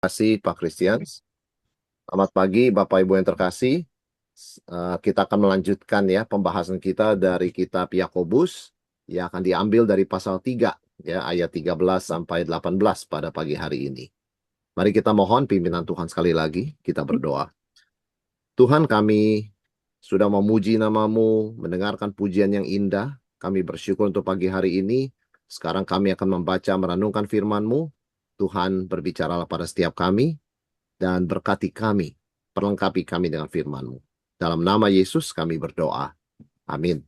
Kasih Pak Christian. Selamat pagi Bapak Ibu yang terkasih. Kita akan melanjutkan ya pembahasan kita dari kitab Yakobus yang akan diambil dari pasal 3 ya ayat 13 sampai 18 pada pagi hari ini. Mari kita mohon pimpinan Tuhan sekali lagi, kita berdoa. Tuhan, kami sudah memuji nama-Mu, mendengarkan pujian yang indah. Kami bersyukur untuk pagi hari ini. Sekarang kami akan membaca merenungkan firman-Mu. Tuhan, berbicaralah pada setiap kami dan berkati kami, perlengkapi kami dengan firman-Mu. Dalam nama Yesus kami berdoa. Amin.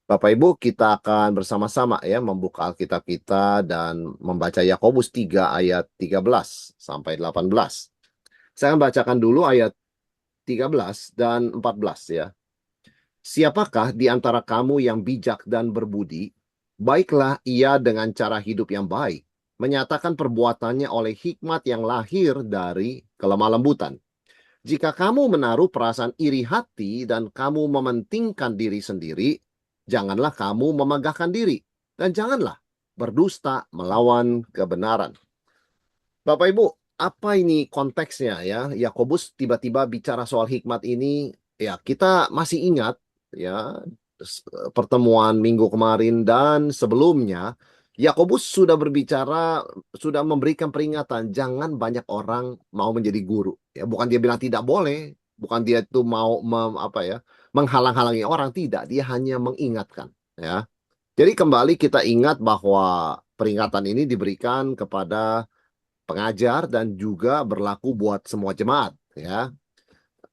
Bapak Ibu, kita akan bersama-sama ya membuka Alkitab kita dan membaca Yakobus 3 ayat 13 sampai 18. Saya akan bacakan dulu ayat 13 dan 14 ya. Siapakah di antara kamu yang bijak dan berbudi? Baiklah ia dengan cara hidup yang baik, menyatakan perbuatannya oleh hikmat yang lahir dari kelemah lembutan. Jika kamu menaruh perasaan iri hati dan kamu mementingkan diri sendiri, janganlah kamu memegahkan diri, dan janganlah berdusta melawan kebenaran. Bapak Ibu, apa ini konteksnya ya? Yakobus tiba-tiba bicara soal hikmat ini, ya kita masih ingat ya pertemuan minggu kemarin dan sebelumnya. Yakobus sudah berbicara, sudah memberikan peringatan, jangan banyak orang mau menjadi guru. Ya, bukan dia bilang tidak boleh, bukan dia itu mau menghalang-halangi orang, tidak. Dia hanya mengingatkan. Ya, jadi kembali kita ingat bahwa peringatan ini diberikan kepada pengajar dan juga berlaku buat semua jemaat. Ya,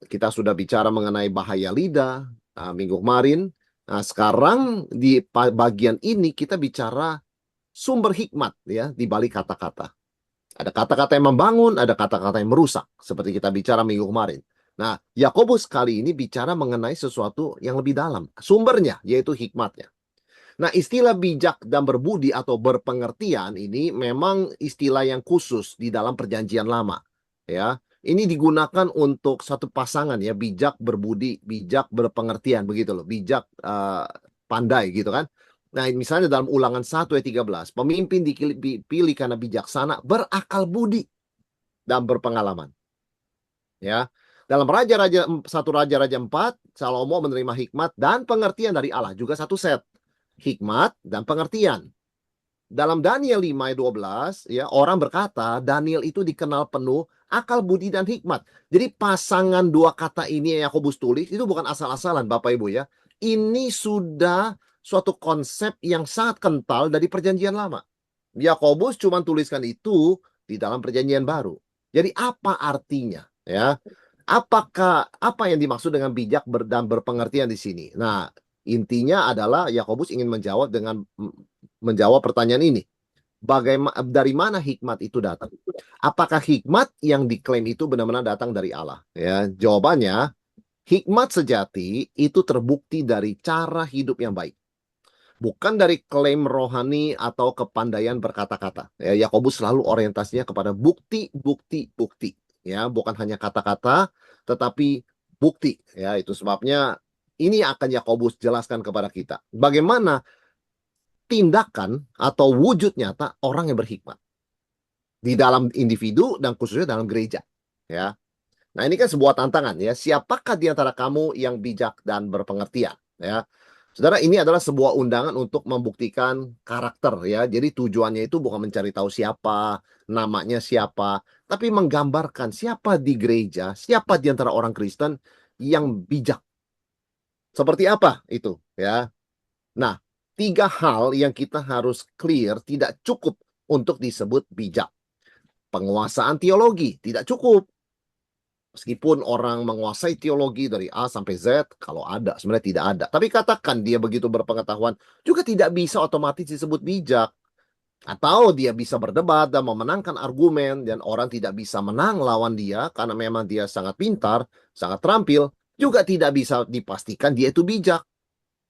kita sudah bicara mengenai bahaya lidah minggu kemarin. Nah, sekarang di bagian ini kita bicara sumber hikmat ya di balik kata-kata. Ada kata-kata yang membangun, ada kata-kata yang merusak, seperti kita bicara minggu kemarin. Nah, Yakobus kali ini bicara mengenai sesuatu yang lebih dalam, sumbernya yaitu hikmatnya. Nah, istilah bijak dan berbudi atau berpengertian ini memang istilah yang khusus di dalam Perjanjian Lama. Ya, ini digunakan untuk satu pasangan ya, bijak berbudi, bijak berpengertian begitu loh, bijak pandai gitu kan. Nah, misalnya dalam Ulangan 1 ayat 13, pemimpin dipilih karena bijaksana, berakal budi dan berpengalaman. Ya. Dalam Raja-Raja 4, Salomo menerima hikmat dan pengertian dari Allah, juga satu set. Hikmat dan pengertian. Dalam Daniel 5 ayat 12, ya, orang berkata Daniel itu dikenal penuh akal budi dan hikmat. Jadi pasangan dua kata ini yang Yakobus tulis itu bukan asal-asalan Bapak Ibu ya. Ini sudah suatu konsep yang sangat kental dari Perjanjian Lama. Yakobus cuma tuliskan itu di dalam Perjanjian Baru. Jadi apa artinya ya? Apa yang dimaksud dengan bijak dan berpengertian di sini? Nah, intinya adalah Yakobus ingin menjawab pertanyaan ini. Dari mana hikmat itu datang? Apakah hikmat yang diklaim itu benar-benar datang dari Allah? Ya, jawabannya, hikmat sejati itu terbukti dari cara hidup yang baik, bukan dari klaim rohani atau kepandaian berkata-kata. Ya, Yakobus selalu orientasinya kepada bukti, bukti, bukti. Ya, bukan hanya kata-kata, tetapi bukti. Ya, itu sebabnya ini akan Yakobus jelaskan kepada kita. Bagaimana tindakan atau wujud nyata orang yang berhikmat di dalam individu dan khususnya dalam gereja. Ya, nah ini kan sebuah tantangan ya. Siapakah di antara kamu yang bijak dan berpengertian? Ya, saudara, ini adalah sebuah undangan untuk membuktikan karakter ya. Jadi tujuannya itu bukan mencari tahu siapa, namanya siapa, tapi menggambarkan siapa di gereja, siapa di antara orang Kristen yang bijak. Seperti apa itu ya. Nah, tiga hal yang kita harus clear tidak cukup untuk disebut bijak. Penguasaan teologi tidak cukup. Meskipun orang menguasai teologi dari A sampai Z, kalau ada, sebenarnya tidak ada. Tapi katakan dia begitu berpengetahuan, juga tidak bisa otomatis disebut bijak. Atau dia bisa berdebat dan memenangkan argumen, dan orang tidak bisa menang lawan dia, karena memang dia sangat pintar, sangat terampil, juga tidak bisa dipastikan dia itu bijak.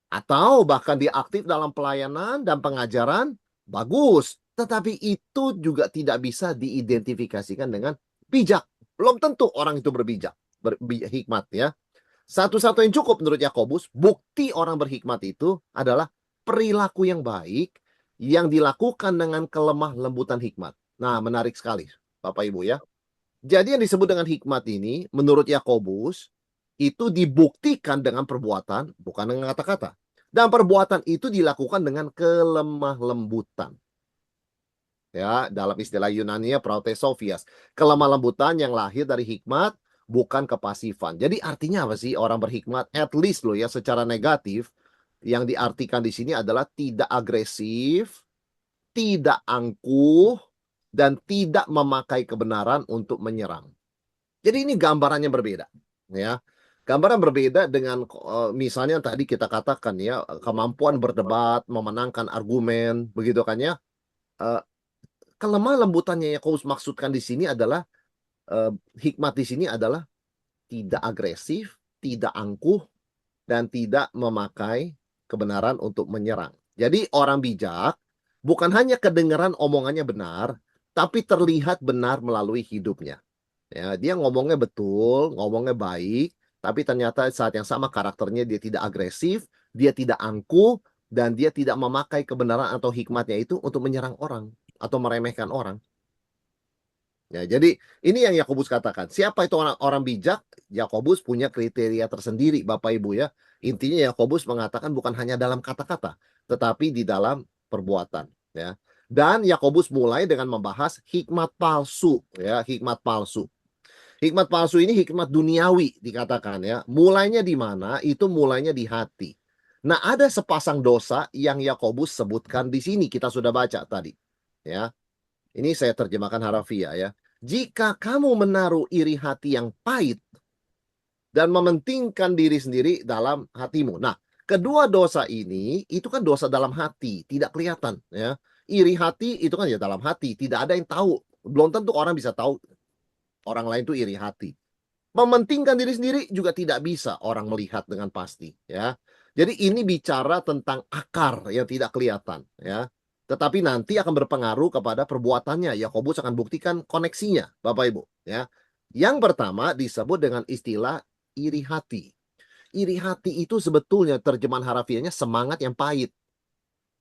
Atau bahkan dia aktif dalam pelayanan dan pengajaran, bagus. Tetapi itu juga tidak bisa diidentifikasikan dengan bijak. Belum tentu orang itu berhikmat ya. Satu-satu yang cukup menurut Yakobus, bukti orang berhikmat itu adalah perilaku yang baik yang dilakukan dengan kelemah lembutan hikmat. Nah, menarik sekali Bapak Ibu ya. Jadi yang disebut dengan hikmat ini, menurut Yakobus, itu dibuktikan dengan perbuatan, bukan dengan kata-kata. Dan perbuatan itu dilakukan dengan kelemah lembutan. Ya, dalam istilah Yunani protesofias, kelemah lembutan yang lahir dari hikmat, bukan kepasifan. Jadi artinya apa sih orang berhikmat? At least loh ya, secara negatif, yang diartikan di sini adalah tidak agresif, tidak angkuh, dan tidak memakai kebenaran untuk menyerang. Jadi ini gambarannya berbeda, ya. Gambaran berbeda dengan misalnya tadi kita katakan ya, kemampuan berdebat, memenangkan argumen, begitu kan ya. Eh, Kelemah lembutannya yang kau maksudkan di sini adalah hikmat di sini adalah tidak agresif, tidak angkuh, dan tidak memakai kebenaran untuk menyerang. Jadi orang bijak bukan hanya kedengaran omongannya benar, tapi terlihat benar melalui hidupnya. Ya, dia ngomongnya betul, ngomongnya baik, tapi ternyata saat yang sama karakternya dia tidak agresif, dia tidak angkuh, dan dia tidak memakai kebenaran atau hikmatnya itu untuk menyerang orang atau meremehkan orang. Ya, jadi ini yang Yakobus katakan. Siapa itu orang bijak? Yakobus punya kriteria tersendiri, Bapak Ibu ya. Intinya Yakobus mengatakan bukan hanya dalam kata-kata, tetapi di dalam perbuatan, ya. Dan Yakobus mulai dengan membahas hikmat palsu, ya, hikmat palsu. Hikmat palsu ini hikmat duniawi dikatakan ya. Mulainya di mana? Itu mulainya di hati. Nah, ada sepasang dosa yang Yakobus sebutkan di sini kita sudah baca tadi, ya. Ini saya terjemahkan harafiah ya. Jika kamu menaruh iri hati yang pahit dan mementingkan diri sendiri dalam hatimu. Nah, kedua dosa ini itu kan dosa dalam hati, tidak kelihatan ya. Iri hati itu kan ya dalam hati, tidak ada yang tahu. Belum tentu orang bisa tahu orang lain itu iri hati. Mementingkan diri sendiri juga tidak bisa orang melihat dengan pasti ya. Jadi ini bicara tentang akar yang tidak kelihatan ya. Tetapi nanti akan berpengaruh kepada perbuatannya. Yakobus akan buktikan koneksinya, Bapak Ibu ya. Yang pertama disebut dengan istilah iri hati. Iri hati itu sebetulnya terjemahan harafiahnya semangat yang pahit.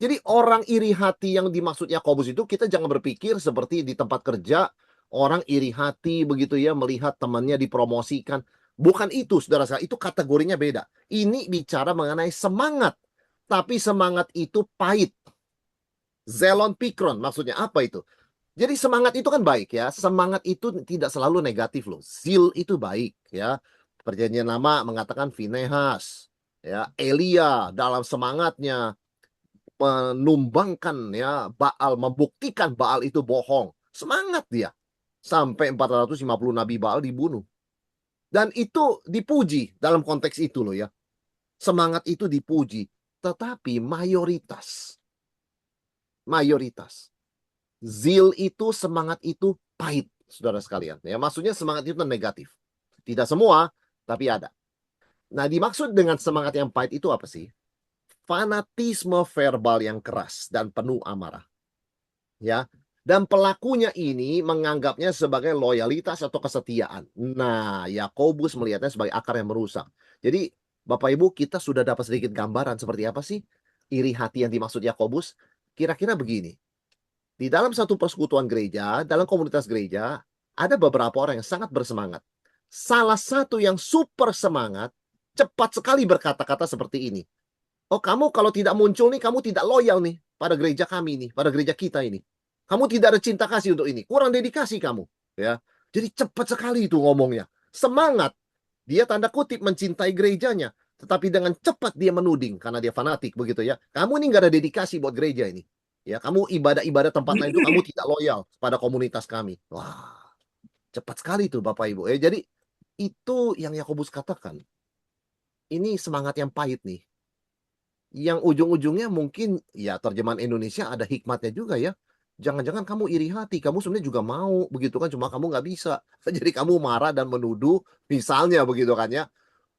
Jadi orang iri hati yang dimaksud Yakobus itu kita jangan berpikir seperti di tempat kerja orang iri hati begitu ya melihat temannya dipromosikan. Bukan itu saudara saya, itu kategorinya beda. Ini bicara mengenai semangat. Tapi semangat itu pahit. Zelon pikron maksudnya apa itu? Jadi semangat itu kan baik ya. Semangat itu tidak selalu negatif loh. Zil itu baik ya. Perjanjian lama mengatakan Finehas, ya, Elia dalam semangatnya menumbangkan ya Baal, membuktikan Baal itu bohong. Semangat dia. Sampai 450 nabi Baal dibunuh. Dan itu dipuji dalam konteks itu loh ya. Semangat itu dipuji. Tetapi mayoritas. Zil itu, semangat itu pahit, saudara sekalian. Ya, maksudnya semangat itu negatif. Tidak semua, tapi ada. Nah, dimaksud dengan semangat yang pahit itu apa sih? Fanatisme verbal yang keras dan penuh amarah. Ya, dan pelakunya ini menganggapnya sebagai loyalitas atau kesetiaan. Nah, Yakobus melihatnya sebagai akar yang merusak. Jadi, Bapak Ibu, kita sudah dapat sedikit gambaran seperti apa sih iri hati yang dimaksud Yakobus. Kira-kira begini. Di dalam satu persekutuan gereja, dalam komunitas gereja, ada beberapa orang yang sangat bersemangat. Salah satu yang super semangat, cepat sekali berkata-kata seperti ini. Oh, kamu kalau tidak muncul nih, kamu tidak loyal nih pada gereja kami nih, pada gereja kita ini. Kamu tidak ada cinta kasih untuk ini, kurang dedikasi kamu. Ya, jadi cepat sekali itu ngomongnya. Semangat, dia tanda kutip mencintai gerejanya, tetapi dengan cepat dia menuding karena dia fanatik begitu ya. Kamu ini nggak ada dedikasi buat gereja ini. Ya, kamu ibadah-ibadah tempat lain itu kamu tidak loyal pada komunitas kami. Wah, cepat sekali tuh Bapak Ibu. Jadi itu yang Yakobus katakan. Ini semangat yang pahit nih. Yang ujung-ujungnya mungkin ya terjemahan Indonesia ada hikmatnya juga ya. Jangan-jangan kamu iri hati, kamu sebenarnya juga mau begitu kan, cuma kamu nggak bisa. Jadi kamu marah dan menuduh, misalnya begitu kan ya.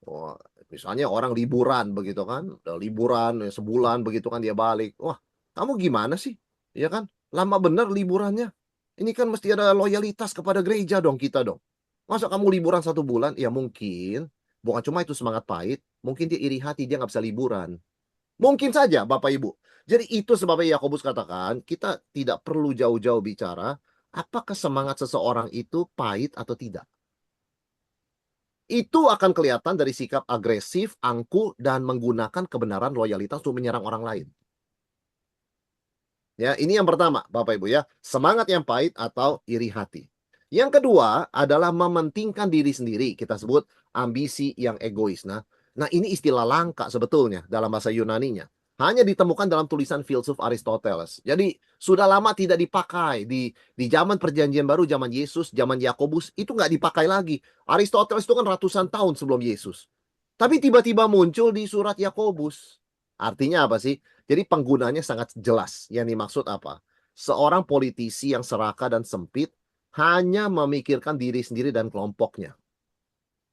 Oh, misalnya orang liburan begitu kan, liburan ya, sebulan begitu kan dia balik. Wah, kamu gimana sih? Ya kan, lama bener liburannya. Ini kan mesti ada loyalitas kepada gereja dong kita dong. Masa kamu liburan 1 bulan? Ya mungkin, bukan cuma itu semangat pahit, mungkin dia iri hati, dia nggak bisa liburan. Mungkin saja Bapak Ibu. Jadi itu sebabnya Yakobus katakan, kita tidak perlu jauh-jauh bicara apakah semangat seseorang itu pahit atau tidak. Itu akan kelihatan dari sikap agresif, angkuh, dan menggunakan kebenaran loyalitas untuk menyerang orang lain. Ya, ini yang pertama, Bapak Ibu ya, semangat yang pahit atau iri hati. Yang kedua adalah mementingkan diri sendiri, kita sebut ambisi yang egois. Nah ini istilah langka sebetulnya dalam bahasa Yunaninya. Hanya ditemukan dalam tulisan filsuf Aristoteles. Jadi sudah lama tidak dipakai di zaman Perjanjian Baru, zaman Yesus, zaman Yakobus itu nggak dipakai lagi. Aristoteles itu kan ratusan tahun sebelum Yesus. Tapi tiba-tiba muncul di surat Yakobus. Artinya apa sih? Jadi penggunanya sangat jelas. Yang dimaksud apa? Seorang politisi yang serakah dan sempit hanya memikirkan diri sendiri dan kelompoknya.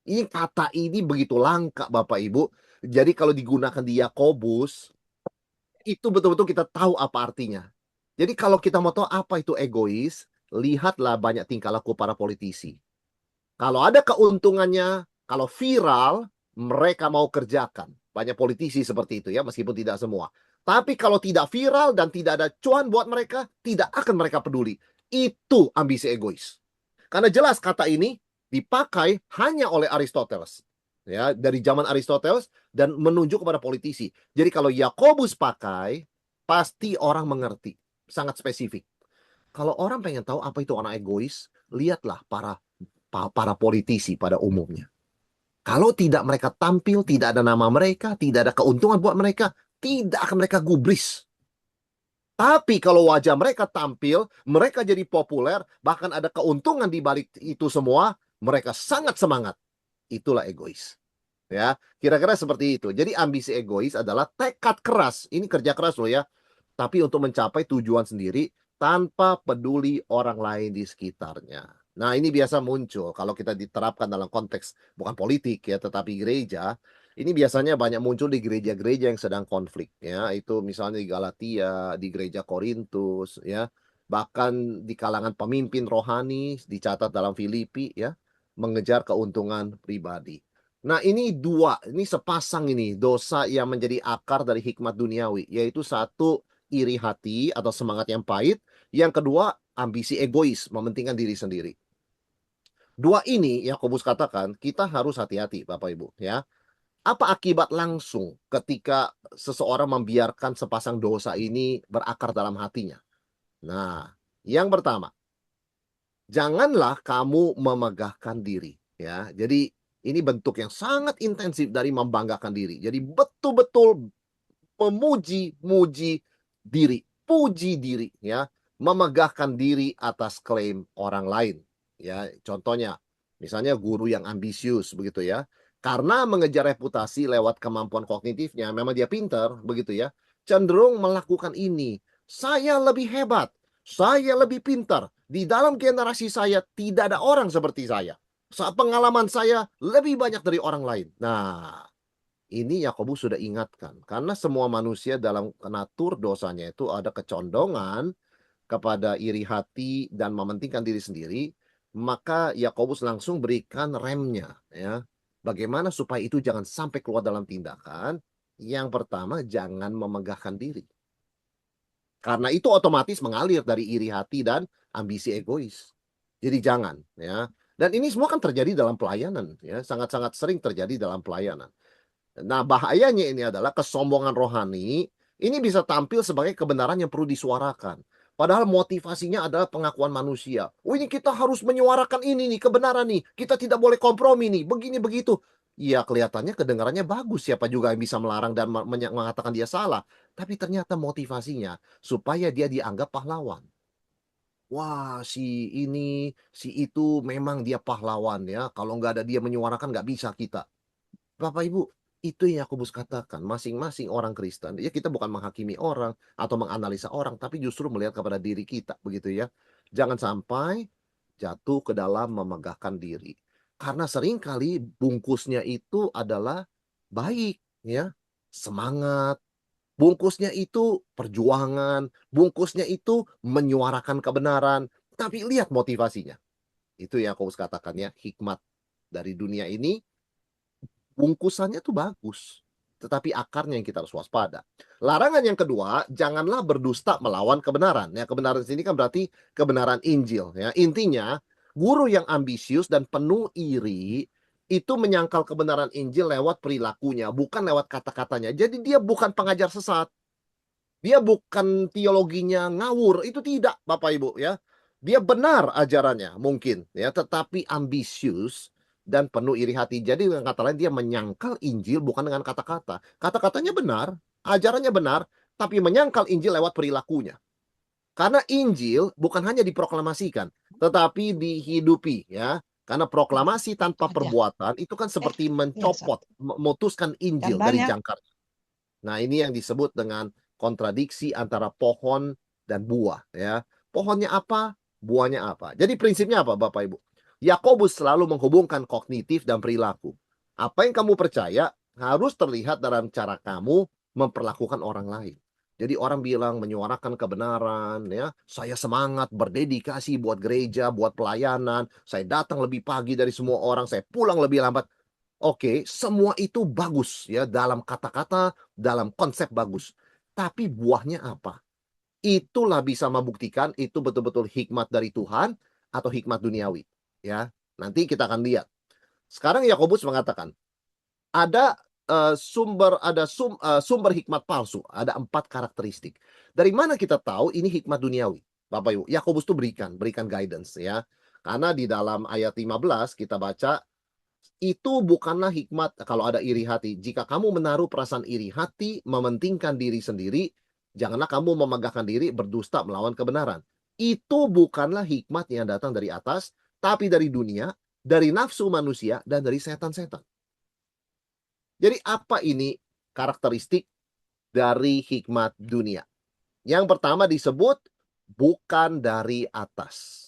Ini kata ini begitu langka, Bapak Ibu. Jadi kalau digunakan di Yakobus, itu betul-betul kita tahu apa artinya. Jadi kalau kita mau tahu apa itu egois, lihatlah banyak tingkah laku para politisi. Kalau ada keuntungannya, kalau viral, mereka mau kerjakan. Banyak politisi seperti itu ya, meskipun tidak semua. Tapi kalau tidak viral dan tidak ada cuan buat mereka, tidak akan mereka peduli. Itu ambisi egois. Karena jelas kata ini dipakai hanya oleh Aristoteles. Ya, dari zaman Aristoteles dan menunjuk kepada politisi. Jadi kalau Yakobus pakai, pasti orang mengerti. Sangat spesifik. Kalau orang pengen tahu apa itu orang egois, lihatlah para politisi pada umumnya. Kalau tidak mereka tampil, tidak ada nama mereka, tidak ada keuntungan buat mereka, tidak akan mereka gubris. Tapi kalau wajah mereka tampil, mereka jadi populer, bahkan ada keuntungan di balik itu semua, mereka sangat semangat. Itulah egois. Ya, kira-kira seperti itu. Jadi ambisi egois adalah tekad keras. Ini kerja keras loh ya. Tapi untuk mencapai tujuan sendiri tanpa peduli orang lain di sekitarnya. Nah, ini biasa muncul kalau kita diterapkan dalam konteks bukan politik ya, tetapi gereja. Ini biasanya banyak muncul di gereja-gereja yang sedang konflik ya. Itu misalnya di Galatia, di gereja Korintus ya. Bahkan di kalangan pemimpin rohani dicatat dalam Filipi ya, mengejar keuntungan pribadi. Nah, ini sepasang ini dosa yang menjadi akar dari hikmat duniawi, yaitu satu iri hati atau semangat yang pahit, yang kedua ambisi egois, mementingkan diri sendiri. Dua ini Yakobus katakan kita harus hati-hati Bapak Ibu ya. Apa akibat langsung ketika seseorang membiarkan sepasang dosa ini berakar dalam hatinya? Nah, yang pertama, janganlah kamu memegahkan diri ya. Jadi ini bentuk yang sangat intensif dari membanggakan diri. Jadi betul-betul memuji-muji diri, puji diri ya, memegahkan diri atas klaim orang lain ya. Contohnya misalnya guru yang ambisius begitu ya. Karena mengejar reputasi lewat kemampuan kognitifnya, memang dia pintar begitu ya. Cenderung melakukan ini. Saya lebih hebat, saya lebih pintar. Di dalam generasi saya tidak ada orang seperti saya. Saat pengalaman saya lebih banyak dari orang lain. Nah, ini Yakobus sudah ingatkan, karena semua manusia dalam natur dosanya itu ada kecondongan kepada iri hati dan mementingkan diri sendiri, maka Yakobus langsung berikan remnya ya. Bagaimana supaya itu jangan sampai keluar dalam tindakan? Yang pertama, jangan memegahkan diri. Karena itu otomatis mengalir dari iri hati dan ambisi egois. Jadi jangan ya. Dan ini semua kan terjadi dalam pelayanan ya, sangat-sangat sering terjadi dalam pelayanan. Nah, bahayanya ini adalah kesombongan rohani, ini bisa tampil sebagai kebenaran yang perlu disuarakan. Padahal motivasinya adalah pengakuan manusia. Oh, ini kita harus menyuarakan ini nih, kebenaran nih. Kita tidak boleh kompromi nih, begini begitu. Iya, kelihatannya kedengarannya bagus. Siapa juga yang bisa melarang dan mengatakan dia salah. Tapi ternyata motivasinya supaya dia dianggap pahlawan. Wah, si ini, si itu memang dia pahlawan ya. Kalau nggak ada dia menyuarakan nggak bisa kita. Bapak Ibu, itu yang Yakobus katakan, masing-masing orang Kristen, ya kita bukan menghakimi orang atau menganalisa orang, tapi justru melihat kepada diri kita, begitu ya. Jangan sampai jatuh ke dalam memegahkan diri. Karena seringkali bungkusnya itu adalah baik, ya. Semangat, bungkusnya itu perjuangan, bungkusnya itu menyuarakan kebenaran, tapi lihat motivasinya. Itu yang Yakobus katakan ya, hikmat dari dunia ini bungkusannya tuh bagus, tetapi akarnya yang kita harus waspada. Larangan yang kedua, janganlah berdusta melawan kebenaran. Ya, kebenaran sini kan berarti kebenaran Injil. Ya, intinya guru yang ambisius dan penuh iri itu menyangkal kebenaran Injil lewat perilakunya, bukan lewat kata-katanya. Jadi dia bukan pengajar sesat. Dia bukan teologinya ngawur, itu tidak, Bapak Ibu ya. Dia benar ajarannya mungkin ya, tetapi ambisius dan penuh iri hati. Jadi dengan kata lain dia menyangkal Injil bukan dengan kata-kata. Kata-katanya benar, ajarannya benar, tapi menyangkal Injil lewat perilakunya. Karena Injil bukan hanya diproklamasikan, tetapi dihidupi ya. Karena proklamasi tanpa Aja. perbuatan itu kan seperti Iya, mencopot, memutuskan Injil dari banyak. jangkar. Nah, ini yang disebut dengan kontradiksi antara pohon dan buah ya. Pohonnya apa, buahnya apa. Jadi prinsipnya apa Bapak Ibu? Yakobus selalu menghubungkan kognitif dan perilaku. Apa yang kamu percaya harus terlihat dalam cara kamu memperlakukan orang lain. Jadi orang bilang menyuarakan kebenaran ya, saya semangat berdedikasi buat gereja, buat pelayanan, saya datang lebih pagi dari semua orang, saya pulang lebih lambat. Oke, semua itu bagus ya dalam kata-kata, dalam konsep bagus. Tapi buahnya apa? Itulah bisa membuktikan itu betul-betul hikmat dari Tuhan atau hikmat duniawi, ya. Nanti kita akan lihat. Sekarang Yakobus mengatakan, ada sumber hikmat palsu, ada 4 karakteristik. Dari mana kita tahu ini hikmat duniawi? Bapak Ibu, Yakobus tuh berikan guidance ya. Karena di dalam ayat 15 kita baca itu bukanlah hikmat kalau ada iri hati. Jika kamu menaruh perasaan iri hati, mementingkan diri sendiri, janganlah kamu memegahkan diri berdusta melawan kebenaran. Itu bukanlah hikmat yang datang dari atas, tapi dari dunia, dari nafsu manusia, dan dari setan-setan. Jadi apa ini karakteristik dari hikmat dunia? Yang pertama disebut bukan dari atas.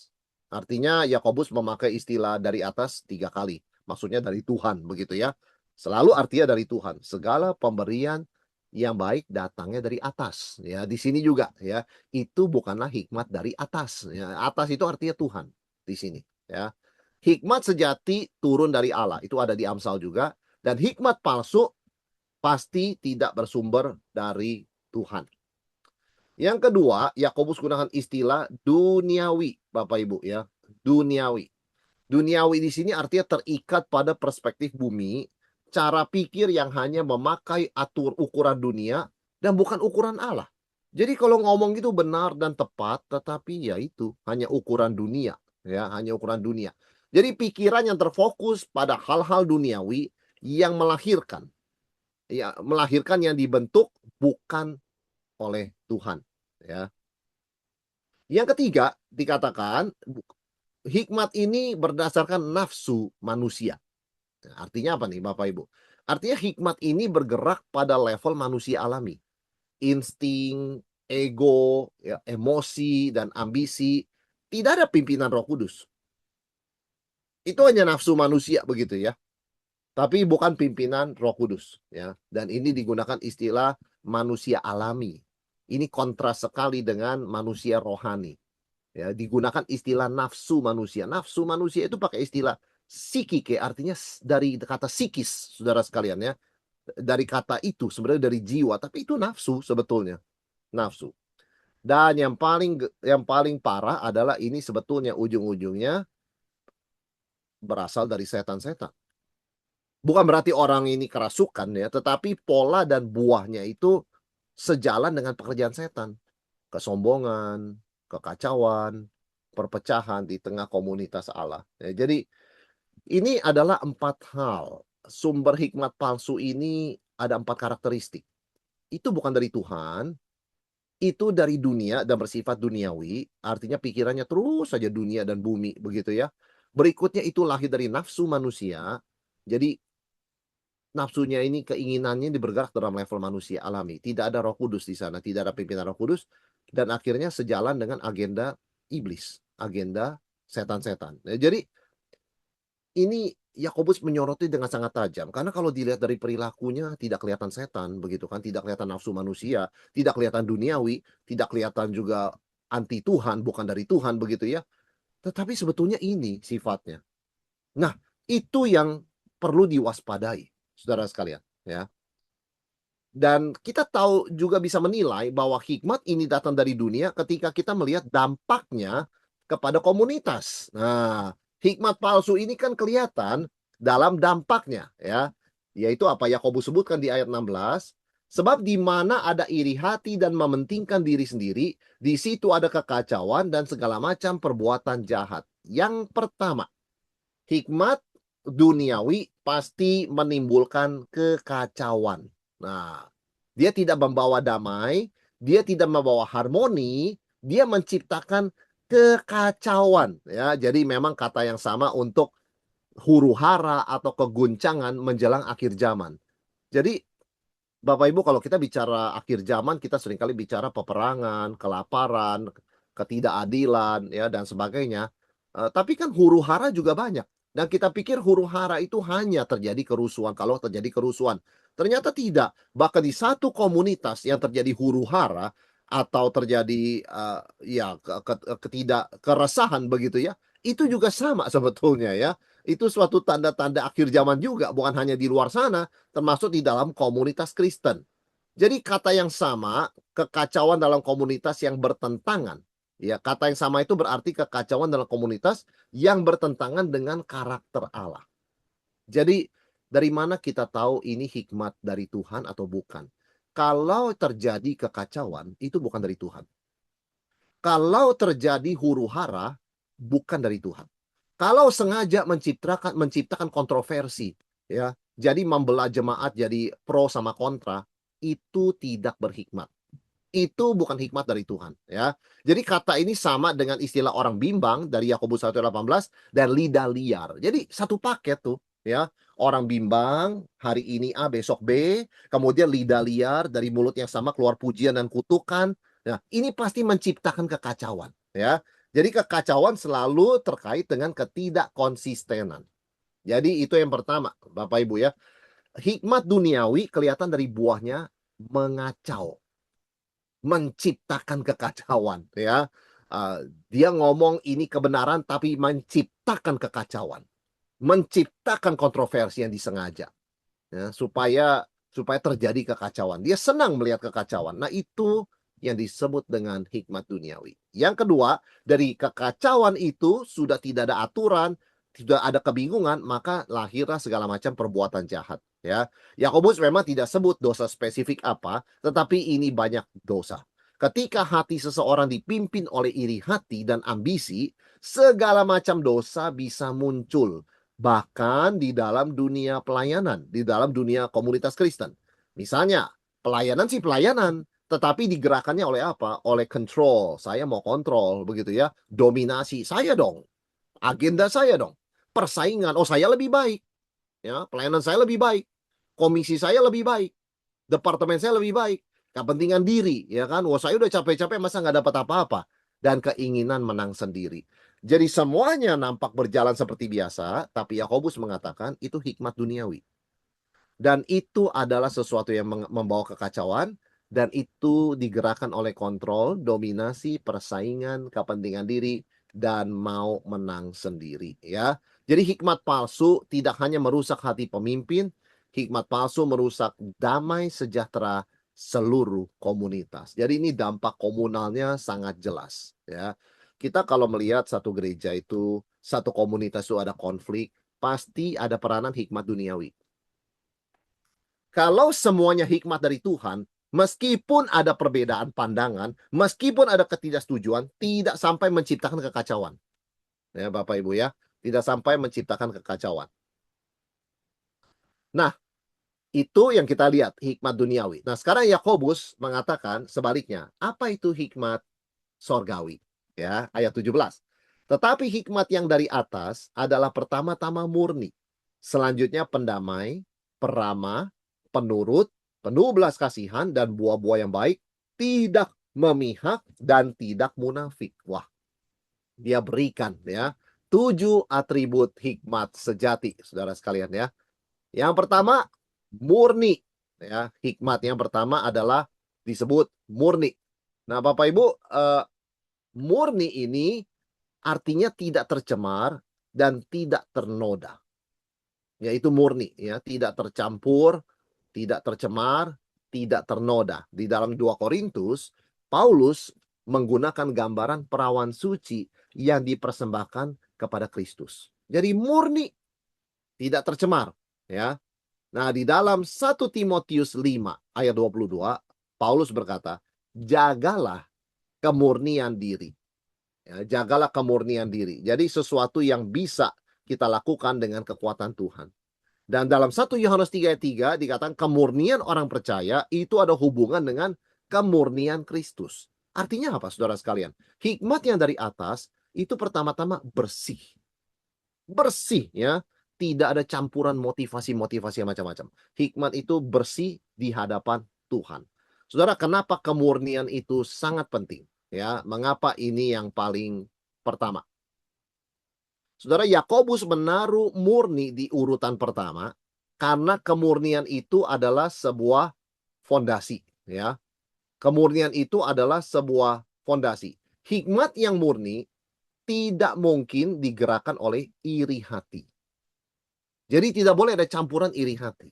Artinya Yakobus memakai istilah dari atas 3 kali. Maksudnya dari Tuhan begitu ya. Selalu artinya dari Tuhan. Segala pemberian yang baik datangnya dari atas. Ya, di sini juga ya. Itu bukanlah hikmat dari atas. Ya, atas itu artinya Tuhan di sini ya. Hikmat sejati turun dari Allah. Itu ada di Amsal juga. Dan hikmat palsu pasti tidak bersumber dari Tuhan. Yang kedua, Yakobus gunakan istilah duniawi, Bapak Ibu ya. Duniawi. Duniawi di sini artinya terikat pada perspektif bumi, cara pikir yang hanya memakai ukuran dunia dan bukan ukuran Allah. Jadi kalau ngomong itu benar dan tepat, tetapi ya itu hanya ukuran dunia, ya, hanya ukuran dunia. Jadi pikiran yang terfokus pada hal-hal duniawi yang melahirkan, ya, melahirkan yang dibentuk bukan oleh Tuhan, ya. Yang ketiga dikatakan hikmat ini berdasarkan nafsu manusia. Artinya apa nih Bapak Ibu? Artinya hikmat ini bergerak pada level manusia alami. Insting, ego, ya, emosi, dan ambisi. Tidak ada pimpinan Roh Kudus. Itu hanya nafsu manusia begitu ya. Tapi bukan pimpinan Roh Kudus ya. Dan ini digunakan istilah manusia alami. Ini kontras sekali dengan manusia rohani. Ya, digunakan istilah nafsu manusia. Nafsu manusia itu pakai istilah psikike, artinya dari kata psikis, saudara sekalian ya. Dari kata itu sebenarnya dari jiwa, tapi itu nafsu sebetulnya, nafsu. Dan yang paling parah adalah ini sebetulnya ujung-ujungnya berasal dari setan-setan. Bukan berarti orang ini kerasukan ya, tetapi pola dan buahnya itu sejalan dengan pekerjaan setan. Kesombongan, kekacauan, perpecahan di tengah komunitas Allah. Ya, jadi ini adalah 4 hal. Sumber hikmat palsu ini ada 4 karakteristik. Itu bukan dari Tuhan, itu dari dunia dan bersifat duniawi, artinya pikirannya terus saja dunia dan bumi begitu ya. Berikutnya itu lahir dari nafsu manusia. Jadi nafsunya ini keinginannya bergerak dalam level manusia alami. Tidak ada Roh Kudus di sana, tidak ada pimpinan Roh Kudus dan akhirnya sejalan dengan agenda iblis, agenda setan-setan. Nah, jadi ini Yakobus menyoroti dengan sangat tajam karena kalau dilihat dari perilakunya tidak kelihatan setan begitu kan, tidak kelihatan nafsu manusia, tidak kelihatan duniawi, tidak kelihatan juga anti Tuhan, bukan dari Tuhan begitu ya. Tetapi sebetulnya ini sifatnya. Nah, itu yang perlu diwaspadai, saudara sekalian, ya. Dan kita tahu juga bisa menilai bahwa hikmat ini datang dari dunia ketika kita melihat dampaknya kepada komunitas. Nah, hikmat palsu ini kan kelihatan dalam dampaknya ya. Yaitu apa Yakobus sebutkan di ayat 16, sebab di mana ada iri hati dan mementingkan diri sendiri, di situ ada kekacauan dan segala macam perbuatan jahat. Yang pertama, hikmat duniawi pasti menimbulkan kekacauan. Nah, dia tidak membawa damai, dia tidak membawa harmoni, dia menciptakan kekacauan ya. Jadi memang kata yang sama untuk huru-hara atau keguncangan menjelang akhir zaman. Jadi Bapak Ibu kalau kita bicara akhir zaman kita seringkali bicara peperangan, kelaparan, ketidakadilan ya dan sebagainya. Tapi kan huru-hara juga banyak dan kita pikir huru-hara itu hanya terjadi kerusuhan kalau terjadi kerusuhan. Ternyata tidak, bahkan di satu komunitas yang terjadi huru-hara atau terjadi, ya keresahan begitu ya, itu juga sama sebetulnya ya. Itu suatu tanda-tanda akhir zaman juga, bukan hanya di luar sana, termasuk di dalam komunitas Kristen. Jadi kata yang sama, kekacauan dalam komunitas yang bertentangan. Ya, kata yang sama itu berarti kekacauan dalam komunitas yang bertentangan dengan karakter Allah. Jadi dari mana kita tahu ini hikmat dari Tuhan atau bukan? Kalau terjadi kekacauan, itu bukan dari Tuhan. Kalau terjadi huru-hara, bukan dari Tuhan. Kalau sengaja menciptakan kontroversi, ya, jadi membelah jemaat jadi pro sama kontra, itu tidak berhikmat. Itu bukan hikmat dari Tuhan, ya. Jadi kata ini sama dengan istilah orang bimbang dari Yakobus 1:18 dan lidah liar. Jadi satu paket tuh, ya. Orang bimbang hari ini A, besok B, kemudian lidah liar dari mulut yang sama keluar pujian dan kutukan. Nah, ini pasti menciptakan kekacauan, ya. Jadi kekacauan selalu terkait dengan ketidakkonsistenan. Jadi itu yang pertama, Bapak Ibu ya. Hikmat duniawi kelihatan dari buahnya mengacau, menciptakan kekacauan ya. Dia ngomong ini kebenaran tapi menciptakan kekacauan, menciptakan kontroversi yang disengaja ya, supaya supaya terjadi kekacauan. Dia senang melihat kekacauan. Nah, itu yang disebut dengan hikmat duniawi. Yang kedua, dari kekacauan itu sudah tidak ada aturan, tidak ada kebingungan, maka lahirlah segala macam perbuatan jahat ya. Yakobus memang tidak sebut dosa spesifik apa, tetapi ini banyak dosa. Ketika hati seseorang dipimpin oleh iri hati dan ambisi, segala macam dosa bisa muncul. Bahkan di dalam dunia pelayanan, di dalam dunia komunitas Kristen. Misalnya, pelayanan sih pelayanan, tetapi digerakkannya oleh apa? Oleh control. Saya mau kontrol, begitu ya. Dominasi saya dong. Agenda saya dong. Persaingan. Oh, saya lebih baik. Ya, pelayanan saya lebih baik. Komisi saya lebih baik. Departemen saya lebih baik. Kepentingan diri, ya kan? Wah, saya udah capek-capek masa nggak dapat apa-apa. Dan keinginan menang sendiri. Jadi semuanya nampak berjalan seperti biasa, tapi Yakobus mengatakan itu hikmat duniawi. Dan itu adalah sesuatu yang membawa kekacauan, dan itu digerakkan oleh kontrol, dominasi, persaingan, kepentingan diri, dan mau menang sendiri. Ya, jadi hikmat palsu tidak hanya merusak hati pemimpin, hikmat palsu merusak damai sejahtera seluruh komunitas. Jadi ini dampak komunalnya sangat jelas. Ya, kita kalau melihat satu gereja itu, satu komunitas itu ada konflik, pasti ada peranan hikmat duniawi. Kalau semuanya hikmat dari Tuhan, meskipun ada perbedaan pandangan, meskipun ada ketidaksetujuan, tidak sampai menciptakan kekacauan. Ya, Bapak Ibu ya, tidak sampai menciptakan kekacauan. Nah, itu yang kita lihat hikmat duniawi. Nah, sekarang Yakobus mengatakan sebaliknya. Apa itu hikmat sorgawi? Ya, ayat 17. Tetapi hikmat yang dari atas adalah pertama-tama murni. Selanjutnya pendamai, peramah, penurut, penuh belas kasihan dan buah-buah yang baik, tidak memihak dan tidak munafik. Wah, dia berikan ya 7 atribut hikmat sejati, saudara sekalian ya. Yang pertama, murni. Ya, hikmat yang pertama adalah disebut murni. Nah, Bapak Ibu, murni ini artinya tidak tercemar dan tidak ternoda. Yaitu murni ya, tidak tercampur, tidak tercemar, tidak ternoda. Di dalam 2 Korintus, Paulus menggunakan gambaran perawan suci yang dipersembahkan kepada Kristus. Jadi murni, tidak tercemar, ya. Nah, di dalam 1 Timotius 5 ayat 22, Paulus berkata, "Jagalah kemurnian diri." Ya, jagalah kemurnian diri. Jadi sesuatu yang bisa kita lakukan dengan kekuatan Tuhan. Dan dalam 1 Yohanes 3 ayat 3 dikatakan kemurnian orang percaya itu ada hubungan dengan kemurnian Kristus. Artinya apa, saudara sekalian? Hikmat yang dari atas itu pertama-tama bersih. Bersih, ya. Tidak ada campuran motivasi-motivasi yang macam-macam. Hikmat itu bersih di hadapan Tuhan. Saudara, kenapa kemurnian itu sangat penting? Ya, mengapa ini yang paling pertama? Saudara, Yakobus menaruh murni di urutan pertama karena kemurnian itu adalah sebuah fondasi, ya. Kemurnian itu adalah sebuah fondasi. Hikmat yang murni tidak mungkin digerakkan oleh iri hati. Jadi tidak boleh ada campuran iri hati.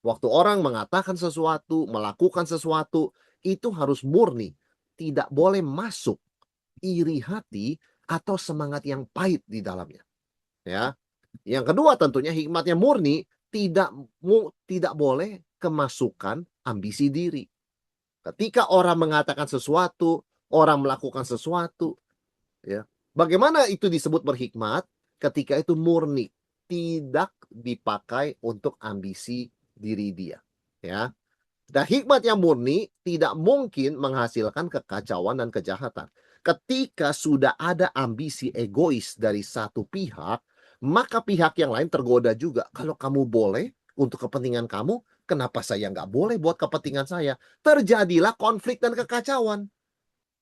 Waktu orang mengatakan sesuatu, melakukan sesuatu, itu harus murni. Tidak boleh masuk iri hati atau semangat yang pahit di dalamnya. Ya. Yang kedua tentunya hikmatnya murni tidak boleh kemasukan ambisi diri. Ketika orang mengatakan sesuatu, orang melakukan sesuatu, ya. Bagaimana itu disebut berhikmat? Ketika itu murni, tidak dipakai untuk ambisi diri dia, ya. Dan hikmat yang murni tidak mungkin menghasilkan kekacauan dan kejahatan. Ketika sudah ada ambisi egois dari satu pihak, maka pihak yang lain tergoda juga. Kalau kamu boleh untuk kepentingan kamu, kenapa saya nggak boleh buat kepentingan saya? Terjadilah konflik dan kekacauan.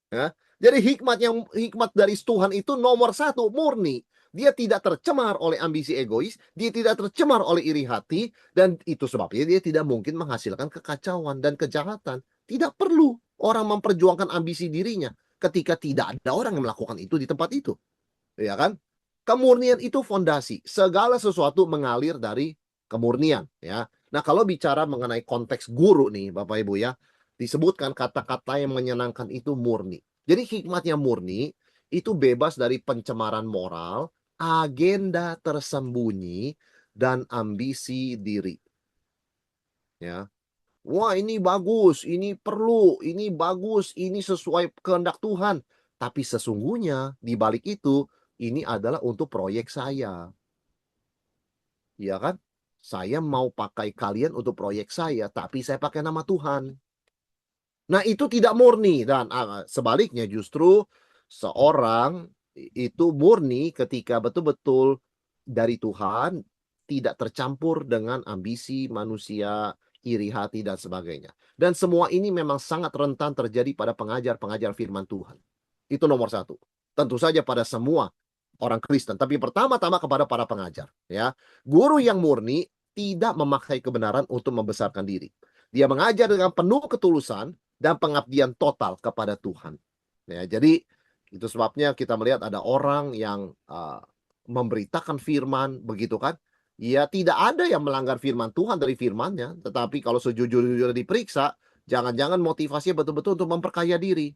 Ya. Jadi hikmat dari Tuhan itu nomor satu murni. Dia tidak tercemar oleh ambisi egois, dia tidak tercemar oleh iri hati, dan itu sebabnya dia tidak mungkin menghasilkan kekacauan dan kejahatan. Tidak perlu orang memperjuangkan ambisi dirinya ketika tidak ada orang yang melakukan itu di tempat itu. Ya kan? Kemurnian itu fondasi. Segala sesuatu mengalir dari kemurnian, ya. Nah, kalau bicara mengenai konteks guru nih, Bapak Ibu ya, disebutkan kata-kata yang menyenangkan itu murni. Jadi hikmatnya murni itu bebas dari pencemaran moral, agenda tersembunyi, dan ambisi diri. Ya. Wah, ini bagus, ini perlu, ini bagus, ini sesuai kehendak Tuhan. Tapi sesungguhnya di balik itu, ini adalah untuk proyek saya. Ya kan? Saya mau pakai kalian untuk proyek saya, tapi saya pakai nama Tuhan. Nah, itu tidak murni dan sebaliknya justru seorang itu murni ketika betul-betul dari Tuhan, tidak tercampur dengan ambisi manusia, iri hati dan sebagainya. Dan semua ini memang sangat rentan terjadi pada pengajar-pengajar firman Tuhan. Itu nomor satu. Tentu saja pada semua orang Kristen, tapi pertama-tama kepada para pengajar, ya. Guru yang murni tidak memakai kebenaran untuk membesarkan diri. Dia mengajar dengan penuh ketulusan dan pengabdian total kepada Tuhan. Ya, jadi itu sebabnya kita melihat ada orang yang memberitakan firman, begitu kan? Ya, tidak ada yang melanggar firman Tuhan dari firman-Nya, tetapi kalau sejujur-jujurnya diperiksa, jangan-jangan motivasinya betul-betul untuk memperkaya diri.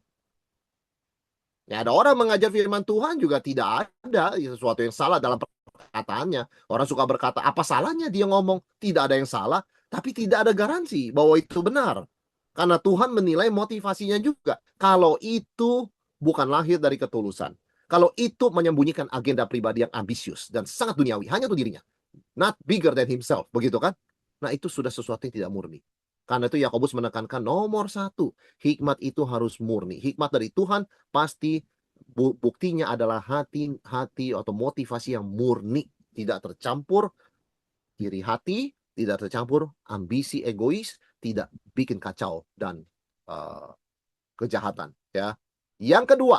Ya, ada orang mengajar firman Tuhan juga tidak ada sesuatu yang salah dalam perkataannya. Orang suka berkata, apa salahnya dia ngomong? Tidak ada yang salah, tapi tidak ada garansi bahwa itu benar. Karena Tuhan menilai motivasinya juga. Kalau itu bukan lahir dari ketulusan. Kalau itu menyembunyikan agenda pribadi yang ambisius dan sangat duniawi, hanya untuk dirinya. Not bigger than himself, begitu kan? Nah, itu sudah sesuatu yang tidak murni. Karena itu Yakobus menekankan nomor satu, hikmat itu harus murni. Hikmat dari Tuhan pasti buktinya adalah hati atau motivasi yang murni, tidak tercampur iri hati, tidak tercampur ambisi egois, tidak bikin kacau dan kejahatan. Ya, yang kedua,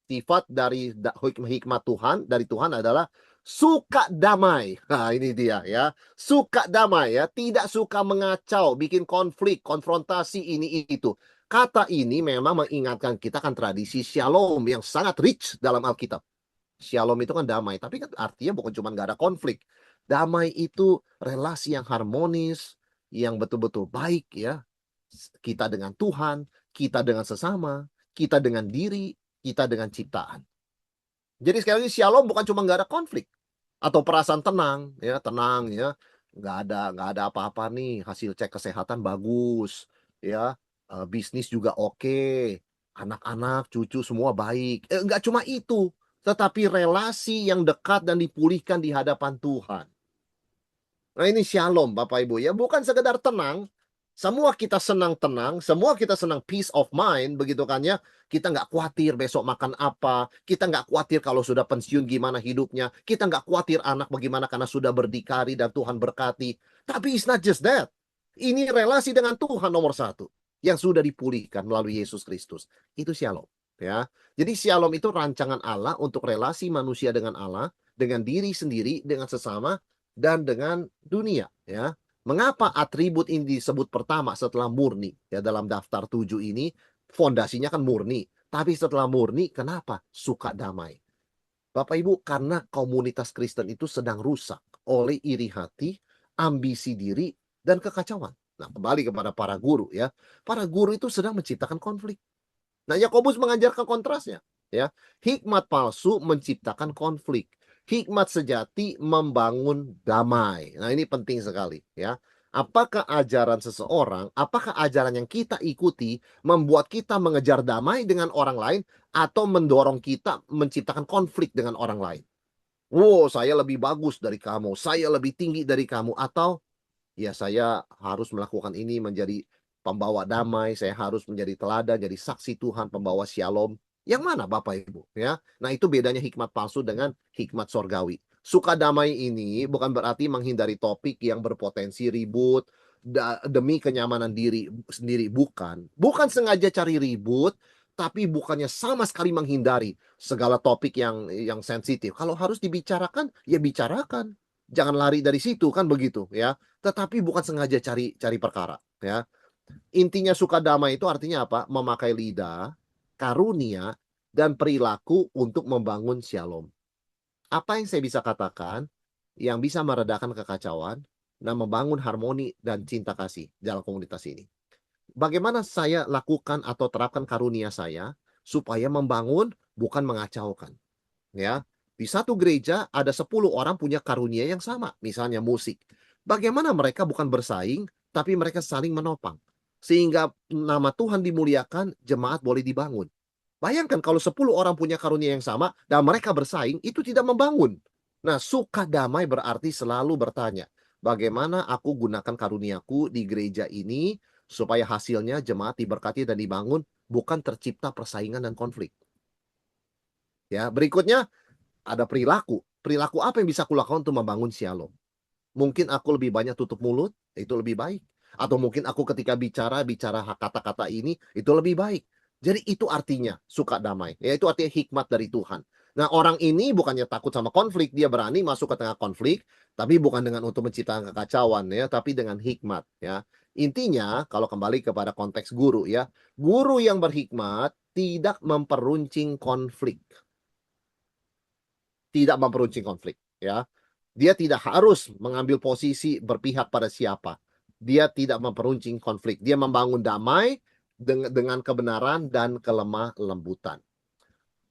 sifat dari hikmat Tuhan dari Tuhan adalah suka damai. Nah, ini dia ya. Suka damai ya, tidak suka mengacau, bikin konflik, konfrontasi ini itu. Kata ini memang mengingatkan kita kan tradisi shalom yang sangat rich dalam Alkitab. Shalom itu kan damai, tapi kan artinya bukan cuma nggak ada konflik. Damai itu relasi yang harmonis, yang betul-betul baik ya. Kita dengan Tuhan, kita dengan sesama, kita dengan diri, kita dengan ciptaan. Jadi sekali lagi shalom bukan cuma nggak ada konflik atau perasaan tenang ya, nggak ada apa-apa nih, hasil cek kesehatan bagus, ya, bisnis juga oke, anak-anak, cucu semua baik. Nggak cuma itu, tetapi relasi yang dekat dan dipulihkan di hadapan Tuhan. Nah ini shalom Bapak Ibu ya, bukan sekedar tenang. Semua kita senang tenang, semua kita senang peace of mind, begitu kan ya. Kita nggak khawatir besok makan apa, kita nggak khawatir kalau sudah pensiun gimana hidupnya, kita nggak khawatir anak bagaimana karena sudah berdikari dan Tuhan berkati. Tapi it's not just that. Ini relasi dengan Tuhan nomor satu, yang sudah dipulihkan melalui Yesus Kristus. Itu shalom. Ya. Jadi shalom itu rancangan Allah untuk relasi manusia dengan Allah, dengan diri sendiri, dengan sesama, dan dengan dunia. Ya. Mengapa atribut ini disebut pertama setelah murni? Ya, dalam daftar 7 ini, fondasinya kan murni. Tapi setelah murni, kenapa? Suka damai. Bapak Ibu, karena komunitas Kristen itu sedang rusak oleh iri hati, ambisi diri, dan kekacauan. Nah, kembali kepada para guru ya. Para guru itu sedang menciptakan konflik. Nah, Yakobus mengajarkan kontrasnya. Ya, hikmat palsu menciptakan konflik. Hikmat sejati membangun damai. Nah, ini penting sekali ya. Apakah ajaran seseorang, apakah ajaran yang kita ikuti membuat kita mengejar damai dengan orang lain atau mendorong kita menciptakan konflik dengan orang lain? Wow, saya lebih bagus dari kamu, saya lebih tinggi dari kamu, atau ya saya harus melakukan ini menjadi pembawa damai, saya harus menjadi teladan, jadi saksi Tuhan, pembawa shalom. Yang mana Bapak Ibu ya? Nah, itu bedanya hikmat palsu dengan hikmat sorgawi. Suka damai ini bukan berarti menghindari topik yang berpotensi ribut demi kenyamanan diri sendiri, bukan. Bukan sengaja cari ribut, tapi bukannya sama sekali menghindari segala topik yang sensitif. Kalau harus dibicarakan, ya bicarakan. Jangan lari dari situ kan begitu ya. Tetapi bukan sengaja cari perkara ya. Intinya suka damai itu artinya apa? Memakai lidah, karunia, dan perilaku untuk membangun shalom. Apa yang saya bisa katakan yang bisa meredakan kekacauan dan membangun harmoni dan cinta kasih dalam komunitas ini? Bagaimana saya lakukan atau terapkan karunia saya supaya membangun bukan mengacaukan, ya. Di satu gereja ada 10 orang punya karunia yang sama, misalnya musik. Bagaimana mereka bukan bersaing, tapi mereka saling menopang. Sehingga nama Tuhan dimuliakan, jemaat boleh dibangun. Bayangkan kalau 10 orang punya karunia yang sama dan mereka bersaing, itu tidak membangun. Nah, suka damai berarti selalu bertanya, bagaimana aku gunakan karuniaku di gereja ini supaya hasilnya jemaat diberkati dan dibangun, bukan tercipta persaingan dan konflik. Ya, berikutnya ada perilaku. Perilaku apa yang bisa kulakukan untuk membangun shalom? Mungkin aku lebih banyak tutup mulut, itu lebih baik. Atau mungkin aku ketika bicara kata-kata ini, itu lebih baik. Jadi itu artinya suka damai. Ya, itu artinya hikmat dari Tuhan. Nah, orang ini bukannya takut sama konflik, dia berani masuk ke tengah konflik, tapi bukan dengan untuk menciptakan kekacauan ya, tapi dengan hikmat ya. Intinya kalau kembali kepada konteks guru ya, guru yang berhikmat tidak memperuncing konflik. Tidak memperuncing konflik ya. Dia tidak harus mengambil posisi berpihak pada siapa. Dia tidak memperuncing konflik. Dia membangun damai dengan kebenaran dan kelemah lembutan.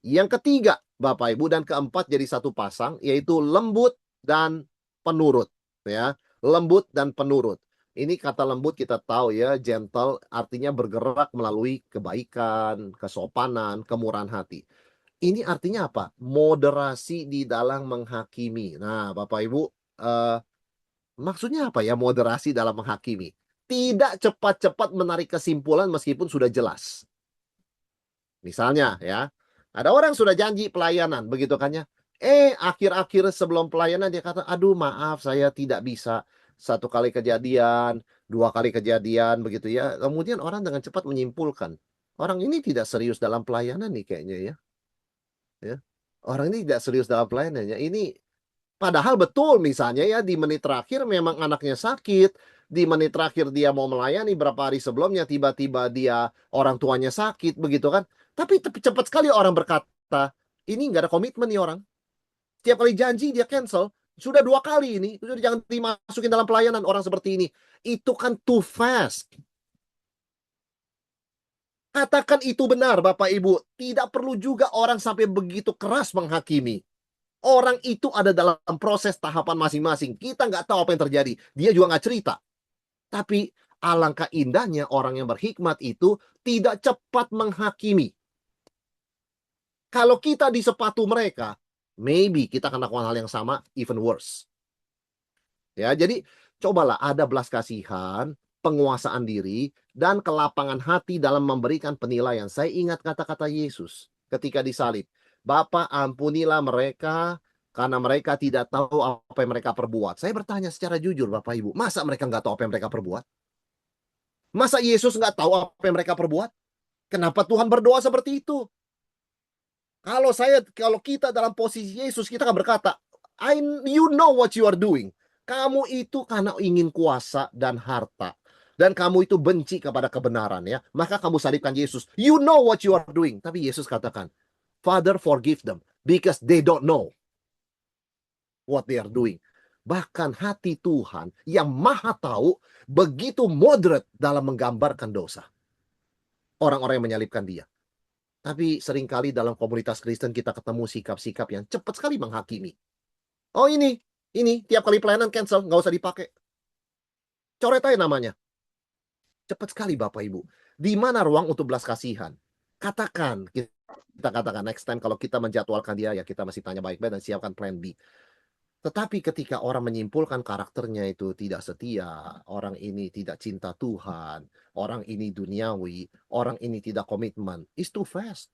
Yang ketiga, Bapak Ibu, dan keempat jadi satu pasang, yaitu lembut dan penurut. Ya, lembut dan penurut. Ini kata lembut kita tahu ya, gentle artinya bergerak melalui kebaikan, kesopanan, kemurahan hati. Ini artinya apa? Moderasi di dalam menghakimi. Nah, Bapak Ibu, eee, maksudnya apa ya moderasi dalam menghakimi? Tidak cepat-cepat menarik kesimpulan meskipun sudah jelas. Misalnya ya, ada orang sudah janji pelayanan begitu kan ya, akhir-akhir sebelum pelayanan dia kata, "Aduh maaf saya tidak bisa." Satu kali kejadian, 2 kali kejadian begitu ya. Kemudian orang dengan cepat menyimpulkan, orang ini tidak serius dalam pelayanan nih kayaknya ya. Orang ini tidak serius dalam pelayanannya. Ini padahal betul misalnya ya di menit terakhir memang anaknya sakit, di menit terakhir dia mau melayani berapa hari sebelumnya tiba-tiba dia orang tuanya sakit begitu kan. Tapi cepat sekali orang berkata, ini nggak ada komitmen nih orang. Tiap kali janji dia cancel. Sudah 2 kali ini, sudah jangan dimasukin dalam pelayanan orang seperti ini. Itu kan too fast. Katakan itu benar, Bapak Ibu. Tidak perlu juga orang sampai begitu keras menghakimi. Orang itu ada dalam proses tahapan masing-masing. Kita nggak tahu apa yang terjadi. Dia juga nggak cerita. Tapi alangkah indahnya orang yang berhikmat itu tidak cepat menghakimi. Kalau kita di sepatu mereka, maybe kita akan lakukan hal yang sama, even worse. Ya, jadi cobalah ada belas kasihan, penguasaan diri, dan kelapangan hati dalam memberikan penilaian. Saya ingat kata-kata Yesus ketika disalib. Bapa, ampunilah mereka karena mereka tidak tahu apa yang mereka perbuat. Saya bertanya secara jujur, Bapak Ibu, masa mereka nggak tahu apa yang mereka perbuat? Masa Yesus nggak tahu apa yang mereka perbuat? Kenapa Tuhan berdoa seperti itu? Kalau kita dalam posisi Yesus, kita akan berkata, you know what you are doing. Kamu itu karena ingin kuasa dan harta. Dan kamu itu benci kepada kebenaran, ya. Maka kamu salibkan Yesus. You know what you are doing. Tapi Yesus katakan, Father, forgive them because they don't know what they are doing. Bahkan hati Tuhan yang maha tahu begitu moderate dalam menggambarkan dosa orang-orang yang menyalibkan dia. Tapi seringkali dalam komunitas Kristen kita ketemu sikap-sikap yang cepat sekali menghakimi. Oh ini tiap kali pelayanan cancel, nggak usah dipakai. Coret aja namanya. Cepat sekali Bapak Ibu. Di mana ruang untuk belas kasihan? Katakan, kita katakan next time kalau kita menjadwalkan dia, ya kita masih tanya baik-baik dan siapkan plan B. Tetapi ketika orang menyimpulkan karakternya itu tidak setia, orang ini tidak cinta Tuhan, orang ini duniawi, orang ini tidak komitmen, it's too fast.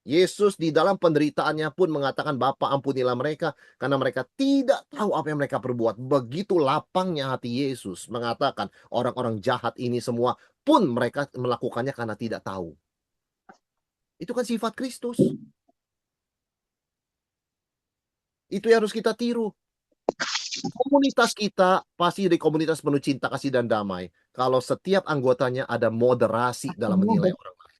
Yesus di dalam penderitaannya pun mengatakan, Bapa ampunilah mereka karena mereka tidak tahu apa yang mereka perbuat. Begitu lapangnya hati Yesus mengatakan orang-orang jahat ini semua pun mereka melakukannya karena tidak tahu. Itu kan sifat Kristus. Itu yang harus kita tiru. Komunitas kita pasti dari komunitas penuh cinta, kasih, dan damai. Kalau setiap anggotanya ada moderasi dalam menilai orang lain.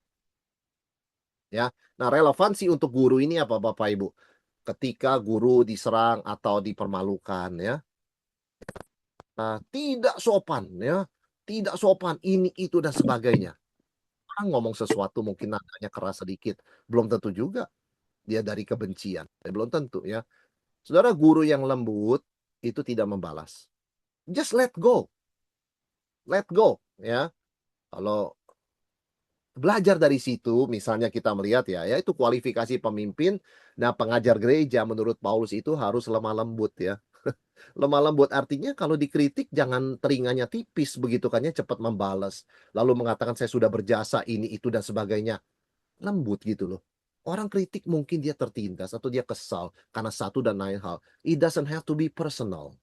Ya, nah relevansi untuk guru ini apa Bapak Ibu? Ketika guru diserang atau dipermalukan, ya, tidak sopan, ya, tidak sopan, ini itu dan sebagainya. Orang ngomong sesuatu mungkin nadanya keras sedikit, belum tentu juga dia dari kebencian, belum tentu, ya. Saudara, guru yang lembut itu tidak membalas. Just let go. Let go, ya. Kalau belajar dari situ, misalnya kita melihat ya itu kualifikasi pemimpin. Nah, pengajar gereja menurut Paulus itu harus lemah lembut, ya. Lemah lembut artinya kalau dikritik jangan telinganya tipis begitu kan ya, cepat membalas. Lalu mengatakan saya sudah berjasa ini itu dan sebagainya. Lembut gitu loh. Orang kritik mungkin dia tertindas atau dia kesal karena satu dan lain hal. It doesn't have to be personal.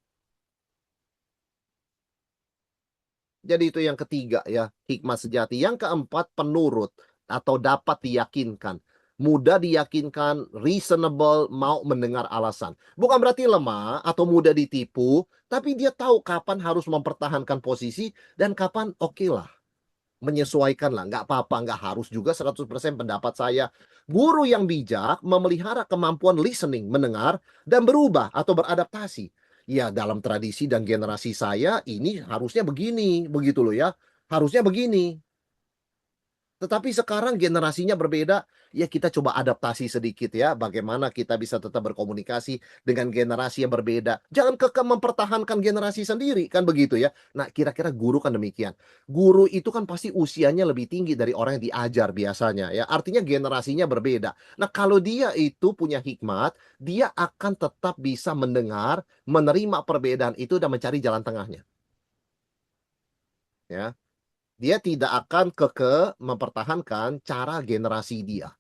Jadi itu yang ketiga ya, hikmat sejati. Yang keempat, penurut atau dapat diyakinkan. Mudah diyakinkan, reasonable, mau mendengar alasan. Bukan berarti lemah atau mudah ditipu, tapi dia tahu kapan harus mempertahankan posisi dan kapan oke lah, menyesuaikan lah. Nggak apa-apa, nggak harus juga 100% pendapat saya. Guru yang bijak memelihara kemampuan listening, mendengar, dan berubah atau beradaptasi. Ya, dalam tradisi dan generasi saya, ini harusnya begini, begitu loh ya. Harusnya begini. Tetapi sekarang generasinya berbeda, ya kita coba adaptasi sedikit ya, bagaimana kita bisa tetap berkomunikasi dengan generasi yang berbeda. Jangan kekeh mempertahankan generasi sendiri, kan begitu ya. Nah, kira-kira guru kan demikian. Guru itu kan pasti usianya lebih tinggi dari orang yang diajar biasanya ya. Artinya generasinya berbeda. Nah, kalau dia itu punya hikmat, dia akan tetap bisa mendengar, menerima perbedaan itu dan mencari jalan tengahnya. Ya. Dia tidak akan kekeh mempertahankan cara generasi dia.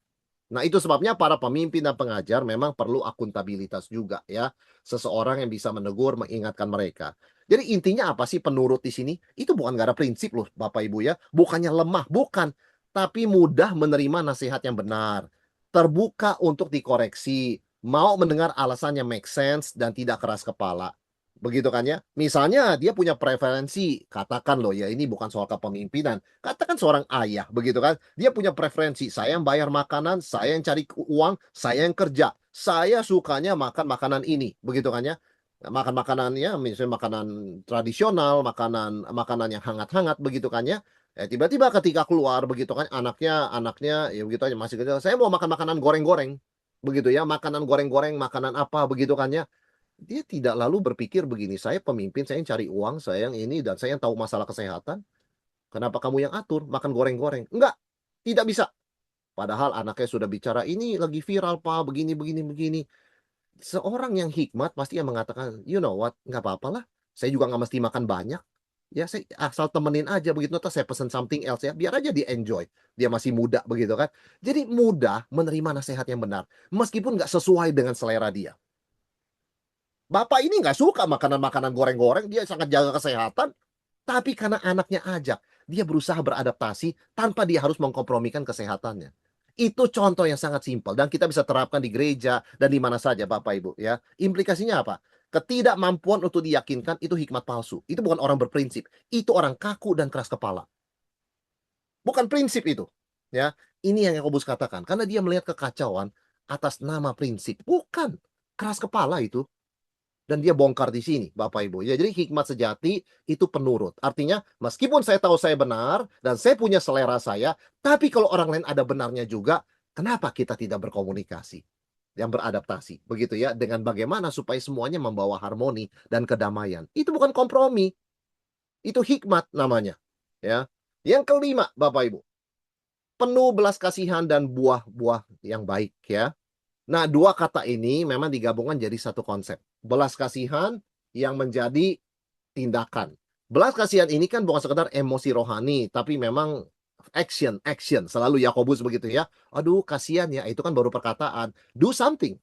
Nah, itu sebabnya para pemimpin dan pengajar memang perlu akuntabilitas juga ya. Seseorang yang bisa menegur, mengingatkan mereka. Jadi intinya apa sih penurut di sini? Itu bukan gak ada prinsip loh Bapak Ibu ya. Bukannya lemah, bukan. Tapi mudah menerima nasihat yang benar. Terbuka untuk dikoreksi. Mau mendengar alasan yang make sense dan tidak keras kepala. Begitu kan ya. Misalnya dia punya preferensi, katakan loh ya ini bukan soal kepemimpinan, katakan seorang ayah begitu kan, dia punya preferensi, saya yang bayar makanan, saya yang cari uang, saya yang kerja, saya sukanya makan makanan ini, begitu kan ya. Makan makanannya misalnya makanan tradisional, makanan makanan yang hangat-hangat begitu kan ya. Tiba-tiba ketika keluar begitu kan anaknya ya begitu aja masih kecil, "Saya mau makan makanan goreng-goreng." Begitu ya, makanan goreng-goreng, makanan apa begitu kan ya. Dia tidak lalu berpikir begini, "Saya pemimpin, saya yang cari uang, saya yang ini dan saya yang tahu masalah kesehatan. Kenapa kamu yang atur makan goreng-goreng?" Enggak, tidak bisa. Padahal anaknya sudah bicara, "Ini lagi viral, Pak, begini begini begini." Seorang yang hikmat pasti yang mengatakan, "You know what, nggak apa-apalah, saya juga nggak mesti makan banyak. Ya saya asal temenin aja begitu, entar saya pesen something else ya, biar aja dia enjoy. Dia masih muda begitu kan." Jadi mudah menerima nasihat yang benar, meskipun nggak sesuai dengan selera dia. Bapak ini nggak suka makanan-makanan goreng-goreng, dia sangat jaga kesehatan, tapi karena anaknya ajak, dia berusaha beradaptasi tanpa dia harus mengkompromikan kesehatannya. Itu contoh yang sangat simpel dan kita bisa terapkan di gereja dan di mana saja Bapak Ibu ya. Implikasinya apa? Ketidakmampuan untuk diyakinkan itu hikmat palsu. Itu bukan orang berprinsip, itu orang kaku dan keras kepala. Bukan prinsip itu, ya. Ini yang Yakobus katakan, karena dia melihat kekacauan atas nama prinsip. Bukan, keras kepala itu. Dan dia bongkar di sini, Bapak Ibu. Ya, jadi hikmat sejati itu penurut. Artinya, meskipun saya tahu saya benar dan saya punya selera saya, tapi kalau orang lain ada benarnya juga, kenapa kita tidak berkomunikasi yang beradaptasi, begitu ya, dengan bagaimana supaya semuanya membawa harmoni dan kedamaian. Itu bukan kompromi, itu hikmat namanya, ya. Yang kelima, Bapak Ibu, penuh belas kasihan dan buah-buah yang baik, ya. Nah, dua kata ini memang digabungkan jadi satu konsep. Belas kasihan yang menjadi tindakan. Belas kasihan ini kan bukan sekedar emosi rohani, tapi memang action, action. Selalu Yakobus begitu ya. Aduh, kasihan ya. Itu kan baru perkataan. Do something.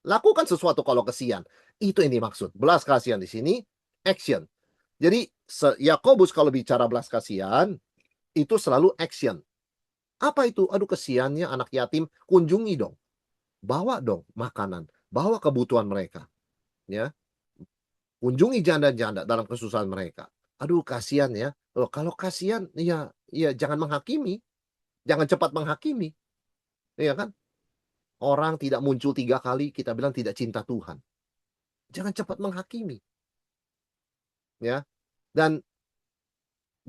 Lakukan sesuatu kalau kasihan. Itu yang dimaksud. Belas kasihan di sini, action. Jadi, Yakobus kalau bicara belas kasihan, itu selalu action. Apa itu? Aduh, kasihannya anak yatim, kunjungi dong. Bawa dong makanan, bawa kebutuhan mereka, ya. Kunjungi janda-janda dalam kesusahan mereka. Aduh kasihan ya. Loh kalau kasihan ya jangan menghakimi, jangan cepat menghakimi, iya kan? Orang tidak muncul 3 kali kita bilang tidak cinta Tuhan. Jangan cepat menghakimi, ya. Dan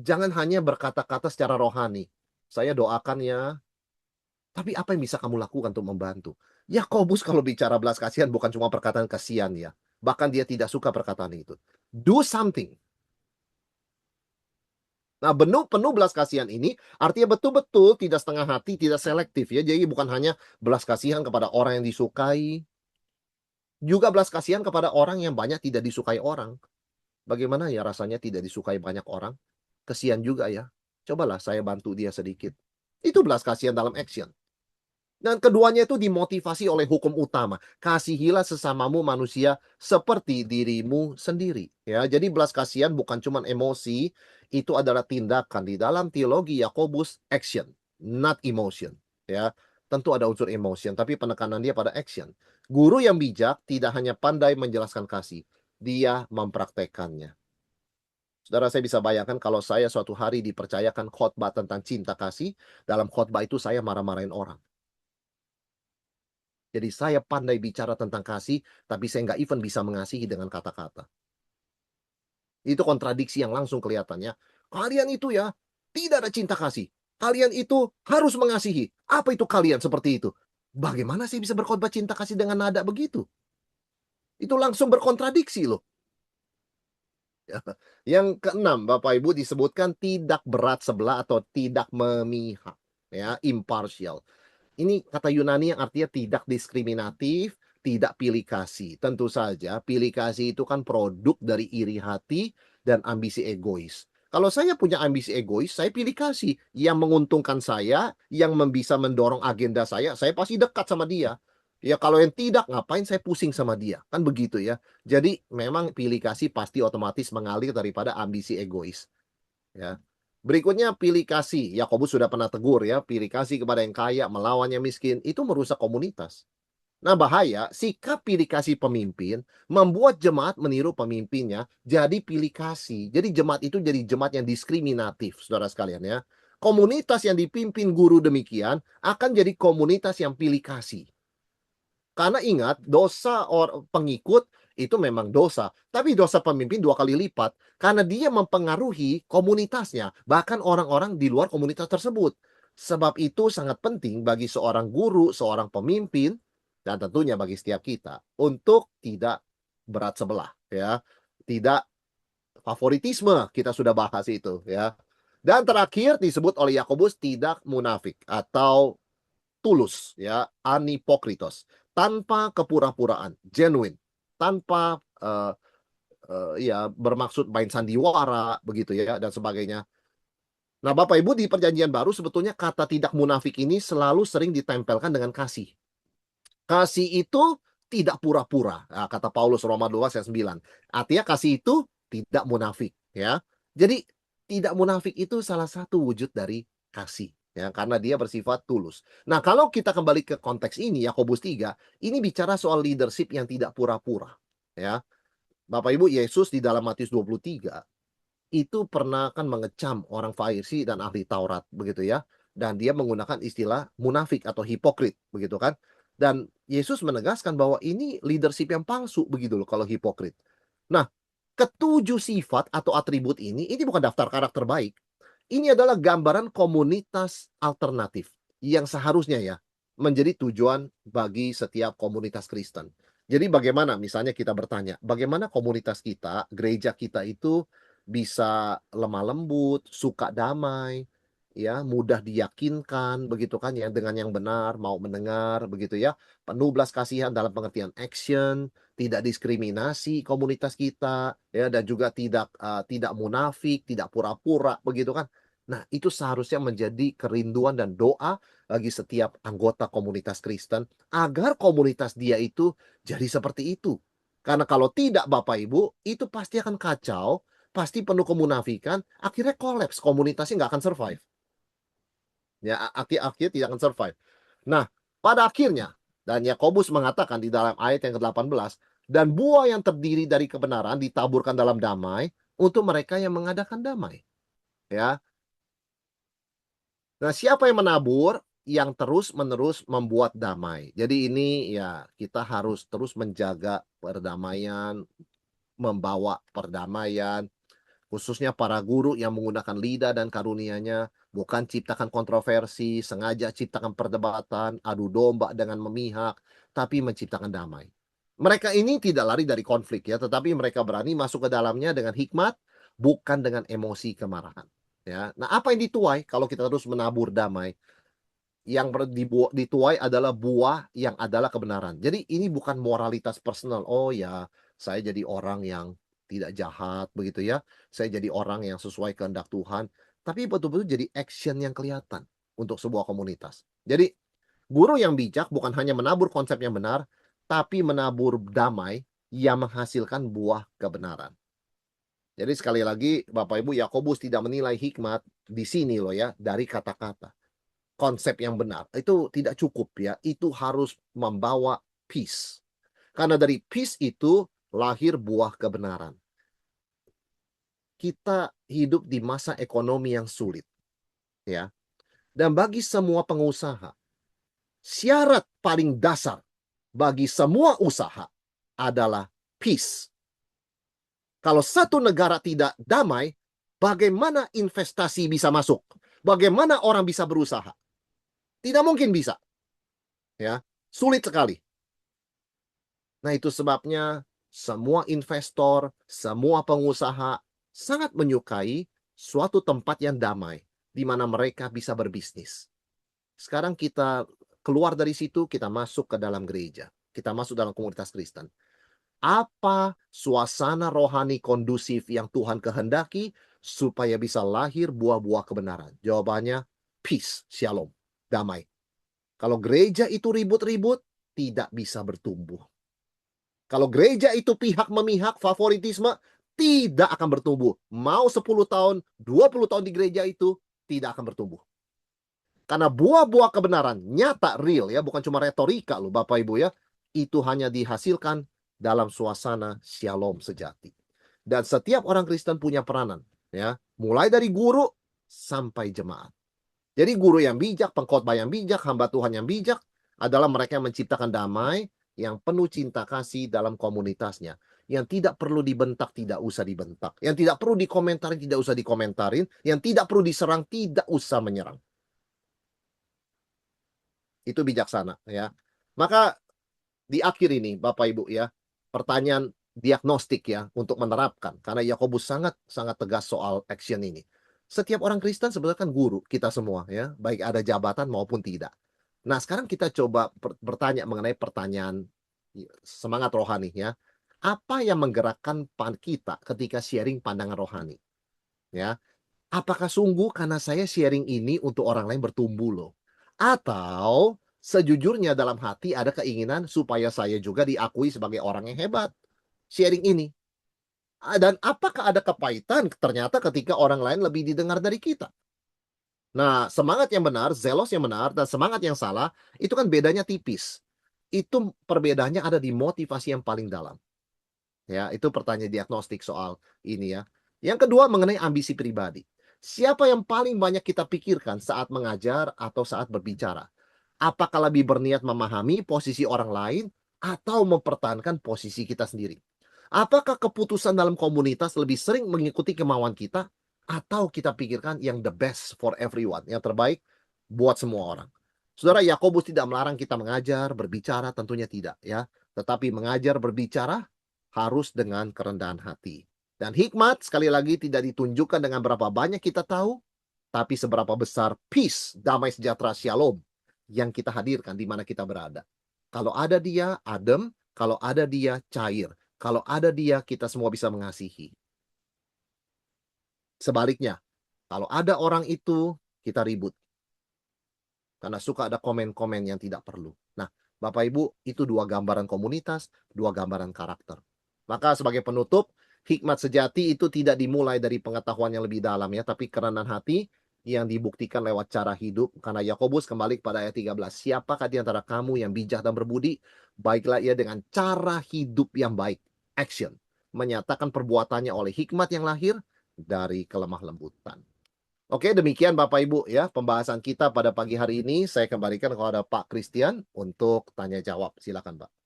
jangan hanya berkata-kata secara rohani, "Saya doakan ya," tapi apa yang bisa kamu lakukan untuk membantu? Yakobus kalau bicara belas kasihan bukan cuma perkataan kasihan ya, bahkan dia tidak suka perkataan itu. Do something. Nah, penuh penuh belas kasihan ini artinya betul-betul tidak setengah hati, tidak selektif ya. Jadi bukan hanya belas kasihan kepada orang yang disukai, juga belas kasihan kepada orang yang banyak tidak disukai orang. Bagaimana ya rasanya tidak disukai banyak orang? Kasihan juga ya. Cobalah saya bantu dia sedikit. Itu belas kasihan dalam action. Dan keduanya itu dimotivasi oleh hukum utama. Kasihilah sesamamu manusia seperti dirimu sendiri. Ya, jadi belas kasihan bukan cuma emosi, itu adalah tindakan. Di dalam teologi Yakobus, action, not emotion. Ya, tentu ada unsur emotion, tapi penekanan dia pada action. Guru yang bijak tidak hanya pandai menjelaskan kasih, dia mempraktekannya. Saudara, saya bisa bayangkan kalau saya suatu hari dipercayakan khotbah tentang cinta kasih, dalam khotbah itu saya marah-marahin orang. Jadi saya pandai bicara tentang kasih, tapi saya nggak even bisa mengasihi dengan kata-kata. Itu kontradiksi yang langsung kelihatannya. Kalian itu ya, tidak ada cinta kasih. Kalian itu harus mengasihi. Apa itu kalian seperti itu? Bagaimana saya bisa berkhotbah cinta kasih dengan nada begitu? Itu langsung berkontradiksi loh. Yang keenam, Bapak Ibu disebutkan tidak berat sebelah atau tidak memihak. Ya, impartial. Ini kata Yunani yang artinya tidak diskriminatif, tidak pilih kasih. Tentu saja pilih kasih itu kan produk dari iri hati dan ambisi egois. Kalau saya punya ambisi egois, saya pilih kasih. Yang menguntungkan saya, yang bisa mendorong agenda saya pasti dekat sama dia. Ya kalau yang tidak, ngapain saya pusing sama dia? Kan begitu ya. Jadi memang pilih kasih pasti otomatis mengalir daripada ambisi egois. Ya. Berikutnya pilih kasih. Yakobus sudah pernah tegur ya, pilih kasih kepada yang kaya, melawan yang miskin, itu merusak komunitas. Nah, bahaya sikap pilih kasih pemimpin membuat jemaat meniru pemimpinnya jadi pilih kasih. Jadi jemaat itu jadi jemaat yang diskriminatif, Saudara sekalian ya. Komunitas yang dipimpin guru demikian akan jadi komunitas yang pilih kasih. Karena ingat, dosa pengikut itu memang dosa. Tapi dosa pemimpin 2 kali lipat karena dia mempengaruhi komunitasnya, bahkan orang-orang di luar komunitas tersebut. Sebab itu sangat penting bagi seorang guru, seorang pemimpin, dan tentunya bagi setiap kita untuk tidak berat sebelah, ya. Tidak favoritisme, kita sudah bahas itu, ya. Dan terakhir disebut oleh Yakobus tidak munafik atau tulus, ya, anipokritos, tanpa kepura-puraan, genuine, tanpa ya bermaksud main sandiwara begitu ya dan sebagainya. Nah, Bapak Ibu, di Perjanjian Baru sebetulnya kata tidak munafik ini selalu sering ditempelkan dengan kasih. Kasih itu tidak pura-pura. Nah, kata Paulus Roma 2 ayat 9. Artinya kasih itu tidak munafik, ya. Jadi tidak munafik itu salah satu wujud dari kasih, ya, karena dia bersifat tulus. Nah, kalau kita kembali ke konteks ini Yakobus 3, ini bicara soal leadership yang tidak pura-pura, ya. Bapak Ibu, Yesus di dalam Matius 23 itu pernah kan mengecam orang Farisi dan ahli Taurat begitu ya. Dan dia menggunakan istilah munafik atau hipokrit begitu kan. Dan Yesus menegaskan bahwa ini leadership yang palsu begitu loh kalau hipokrit. Nah, ketujuh sifat atau atribut ini bukan daftar karakter baik. Ini adalah gambaran komunitas alternatif yang seharusnya ya menjadi tujuan bagi setiap komunitas Kristen. Jadi bagaimana misalnya kita bertanya, bagaimana komunitas kita, gereja kita itu bisa lemah lembut, suka damai, ya, mudah diyakinkan begitu kan ya dengan yang benar, mau mendengar begitu ya, penuh belas kasihan dalam pengertian action, tidak diskriminasi komunitas kita ya dan juga tidak munafik, tidak pura-pura begitu kan. Nah, itu seharusnya menjadi kerinduan dan doa bagi setiap anggota komunitas Kristen agar komunitas dia itu jadi seperti itu. Karena kalau tidak Bapak Ibu, itu pasti akan kacau, pasti penuh kemunafikan, akhirnya kolaps, komunitasnya nggak akan survive. Ya, akhirnya tidak akan survive. Nah, pada akhirnya, dan Yakobus mengatakan di dalam ayat yang ke-18, dan buah yang terdiri dari kebenaran ditaburkan dalam damai untuk mereka yang mengadakan damai. Ya. Nah, siapa yang menabur? Yang terus-menerus membuat damai. Jadi ini ya kita harus terus menjaga perdamaian, membawa perdamaian, khususnya para guru yang menggunakan lidah dan karunia-Nya, bukan ciptakan kontroversi, sengaja ciptakan perdebatan, adu domba dengan memihak, tapi menciptakan damai. Mereka ini tidak lari dari konflik ya, tetapi mereka berani masuk ke dalamnya dengan hikmat, bukan dengan emosi kemarahan. Ya, nah apa yang dituai kalau kita terus menabur damai? Yang dituai adalah buah yang adalah kebenaran. Jadi ini bukan moralitas personal. Oh ya, saya jadi orang yang tidak jahat begitu ya. Saya jadi orang yang sesuai kehendak Tuhan. Tapi betul-betul jadi action yang kelihatan untuk sebuah komunitas. Jadi guru yang bijak bukan hanya menabur konsep yang benar, tapi menabur damai yang menghasilkan buah kebenaran. Jadi sekali lagi Bapak Ibu, Yakobus tidak menilai hikmat di sini loh ya dari kata-kata. Konsep yang benar itu tidak cukup ya, itu harus membawa peace. Karena dari peace itu lahir buah kebenaran. Kita hidup di masa ekonomi yang sulit ya. Dan bagi semua pengusaha, syarat paling dasar bagi semua usaha adalah peace. Kalau satu negara tidak damai, bagaimana investasi bisa masuk? Bagaimana orang bisa berusaha? Tidak mungkin bisa. Ya, sulit sekali. Nah, itu sebabnya semua investor, semua pengusaha sangat menyukai suatu tempat yang damai di mana mereka bisa berbisnis. Sekarang kita keluar dari situ, kita masuk ke dalam gereja. Kita masuk dalam komunitas Kristen. Apa suasana rohani kondusif yang Tuhan kehendaki supaya bisa lahir buah-buah kebenaran? Jawabannya peace, shalom, damai. Kalau gereja itu ribut-ribut, tidak bisa bertumbuh. Kalau gereja itu pihak memihak, favoritisme, tidak akan bertumbuh. Mau 10 tahun, 20 tahun di gereja itu, tidak akan bertumbuh. Karena buah-buah kebenaran, nyata, real ya, bukan cuma retorika loh Bapak Ibu ya, itu hanya dihasilkan dalam suasana shalom sejati. Dan setiap orang Kristen punya peranan, ya, mulai dari guru sampai jemaat. Jadi guru yang bijak, pengkhotbah yang bijak, hamba Tuhan yang bijak adalah mereka yang menciptakan damai yang penuh cinta kasih dalam komunitasnya, yang tidak perlu dibentak, tidak usah dibentak, yang tidak perlu dikomentarin, tidak usah dikomentarin, yang tidak perlu diserang, tidak usah menyerang. Itu bijaksana ya. Maka di akhir ini Bapak Ibu ya, pertanyaan diagnostik ya untuk menerapkan karena Yakobus sangat sangat tegas soal action ini. Setiap orang Kristen sebenarnya kan guru kita semua ya, baik ada jabatan maupun tidak. Nah, sekarang kita coba bertanya mengenai pertanyaan semangat rohani ya. Apa yang menggerakkan kita ketika sharing pandangan rohani? Ya, apakah sungguh karena saya sharing ini untuk orang lain bertumbuh loh? Atau sejujurnya dalam hati ada keinginan supaya saya juga diakui sebagai orang yang hebat, sharing ini? Dan apakah ada kepahitan ternyata ketika orang lain lebih didengar dari kita? Nah, semangat yang benar, zelos yang benar, dan semangat yang salah, itu kan bedanya tipis. Itu perbedaannya ada di motivasi yang paling dalam. Ya, itu pertanyaan diagnostik soal ini ya. Yang kedua mengenai ambisi pribadi. Siapa yang paling banyak kita pikirkan saat mengajar atau saat berbicara? Apakah lebih berniat memahami posisi orang lain atau mempertahankan posisi kita sendiri? Apakah keputusan dalam komunitas lebih sering mengikuti kemauan kita atau kita pikirkan yang the best for everyone, yang terbaik buat semua orang? Saudara, Yakobus tidak melarang kita mengajar, berbicara, tentunya tidak ya. Tetapi mengajar, berbicara harus dengan kerendahan hati. Dan hikmat sekali lagi tidak ditunjukkan dengan berapa banyak kita tahu, tapi seberapa besar peace, damai sejahtera, shalom yang kita hadirkan di mana kita berada. Kalau ada dia, adem. Kalau ada dia, cair. Kalau ada dia, kita semua bisa mengasihi. Sebaliknya, kalau ada orang itu, kita ribut. Karena suka ada komen-komen yang tidak perlu. Nah, Bapak Ibu, itu dua gambaran komunitas, dua gambaran karakter. Maka sebagai penutup, hikmat sejati itu tidak dimulai dari pengetahuan yang lebih dalam ya, tapi kerendahan hati yang dibuktikan lewat cara hidup. Karena Yakobus kembali kepada ayat 13. Siapakah di antara kamu yang bijak dan berbudi? Baiklah ia dengan cara hidup yang baik. Action. Menyatakan perbuatannya oleh hikmat yang lahir dari kelemah lembutan. Oke, demikian Bapak Ibu ya pembahasan kita pada pagi hari ini. Saya kembalikan kepada Pak Christian untuk tanya jawab. Silakan, Pak.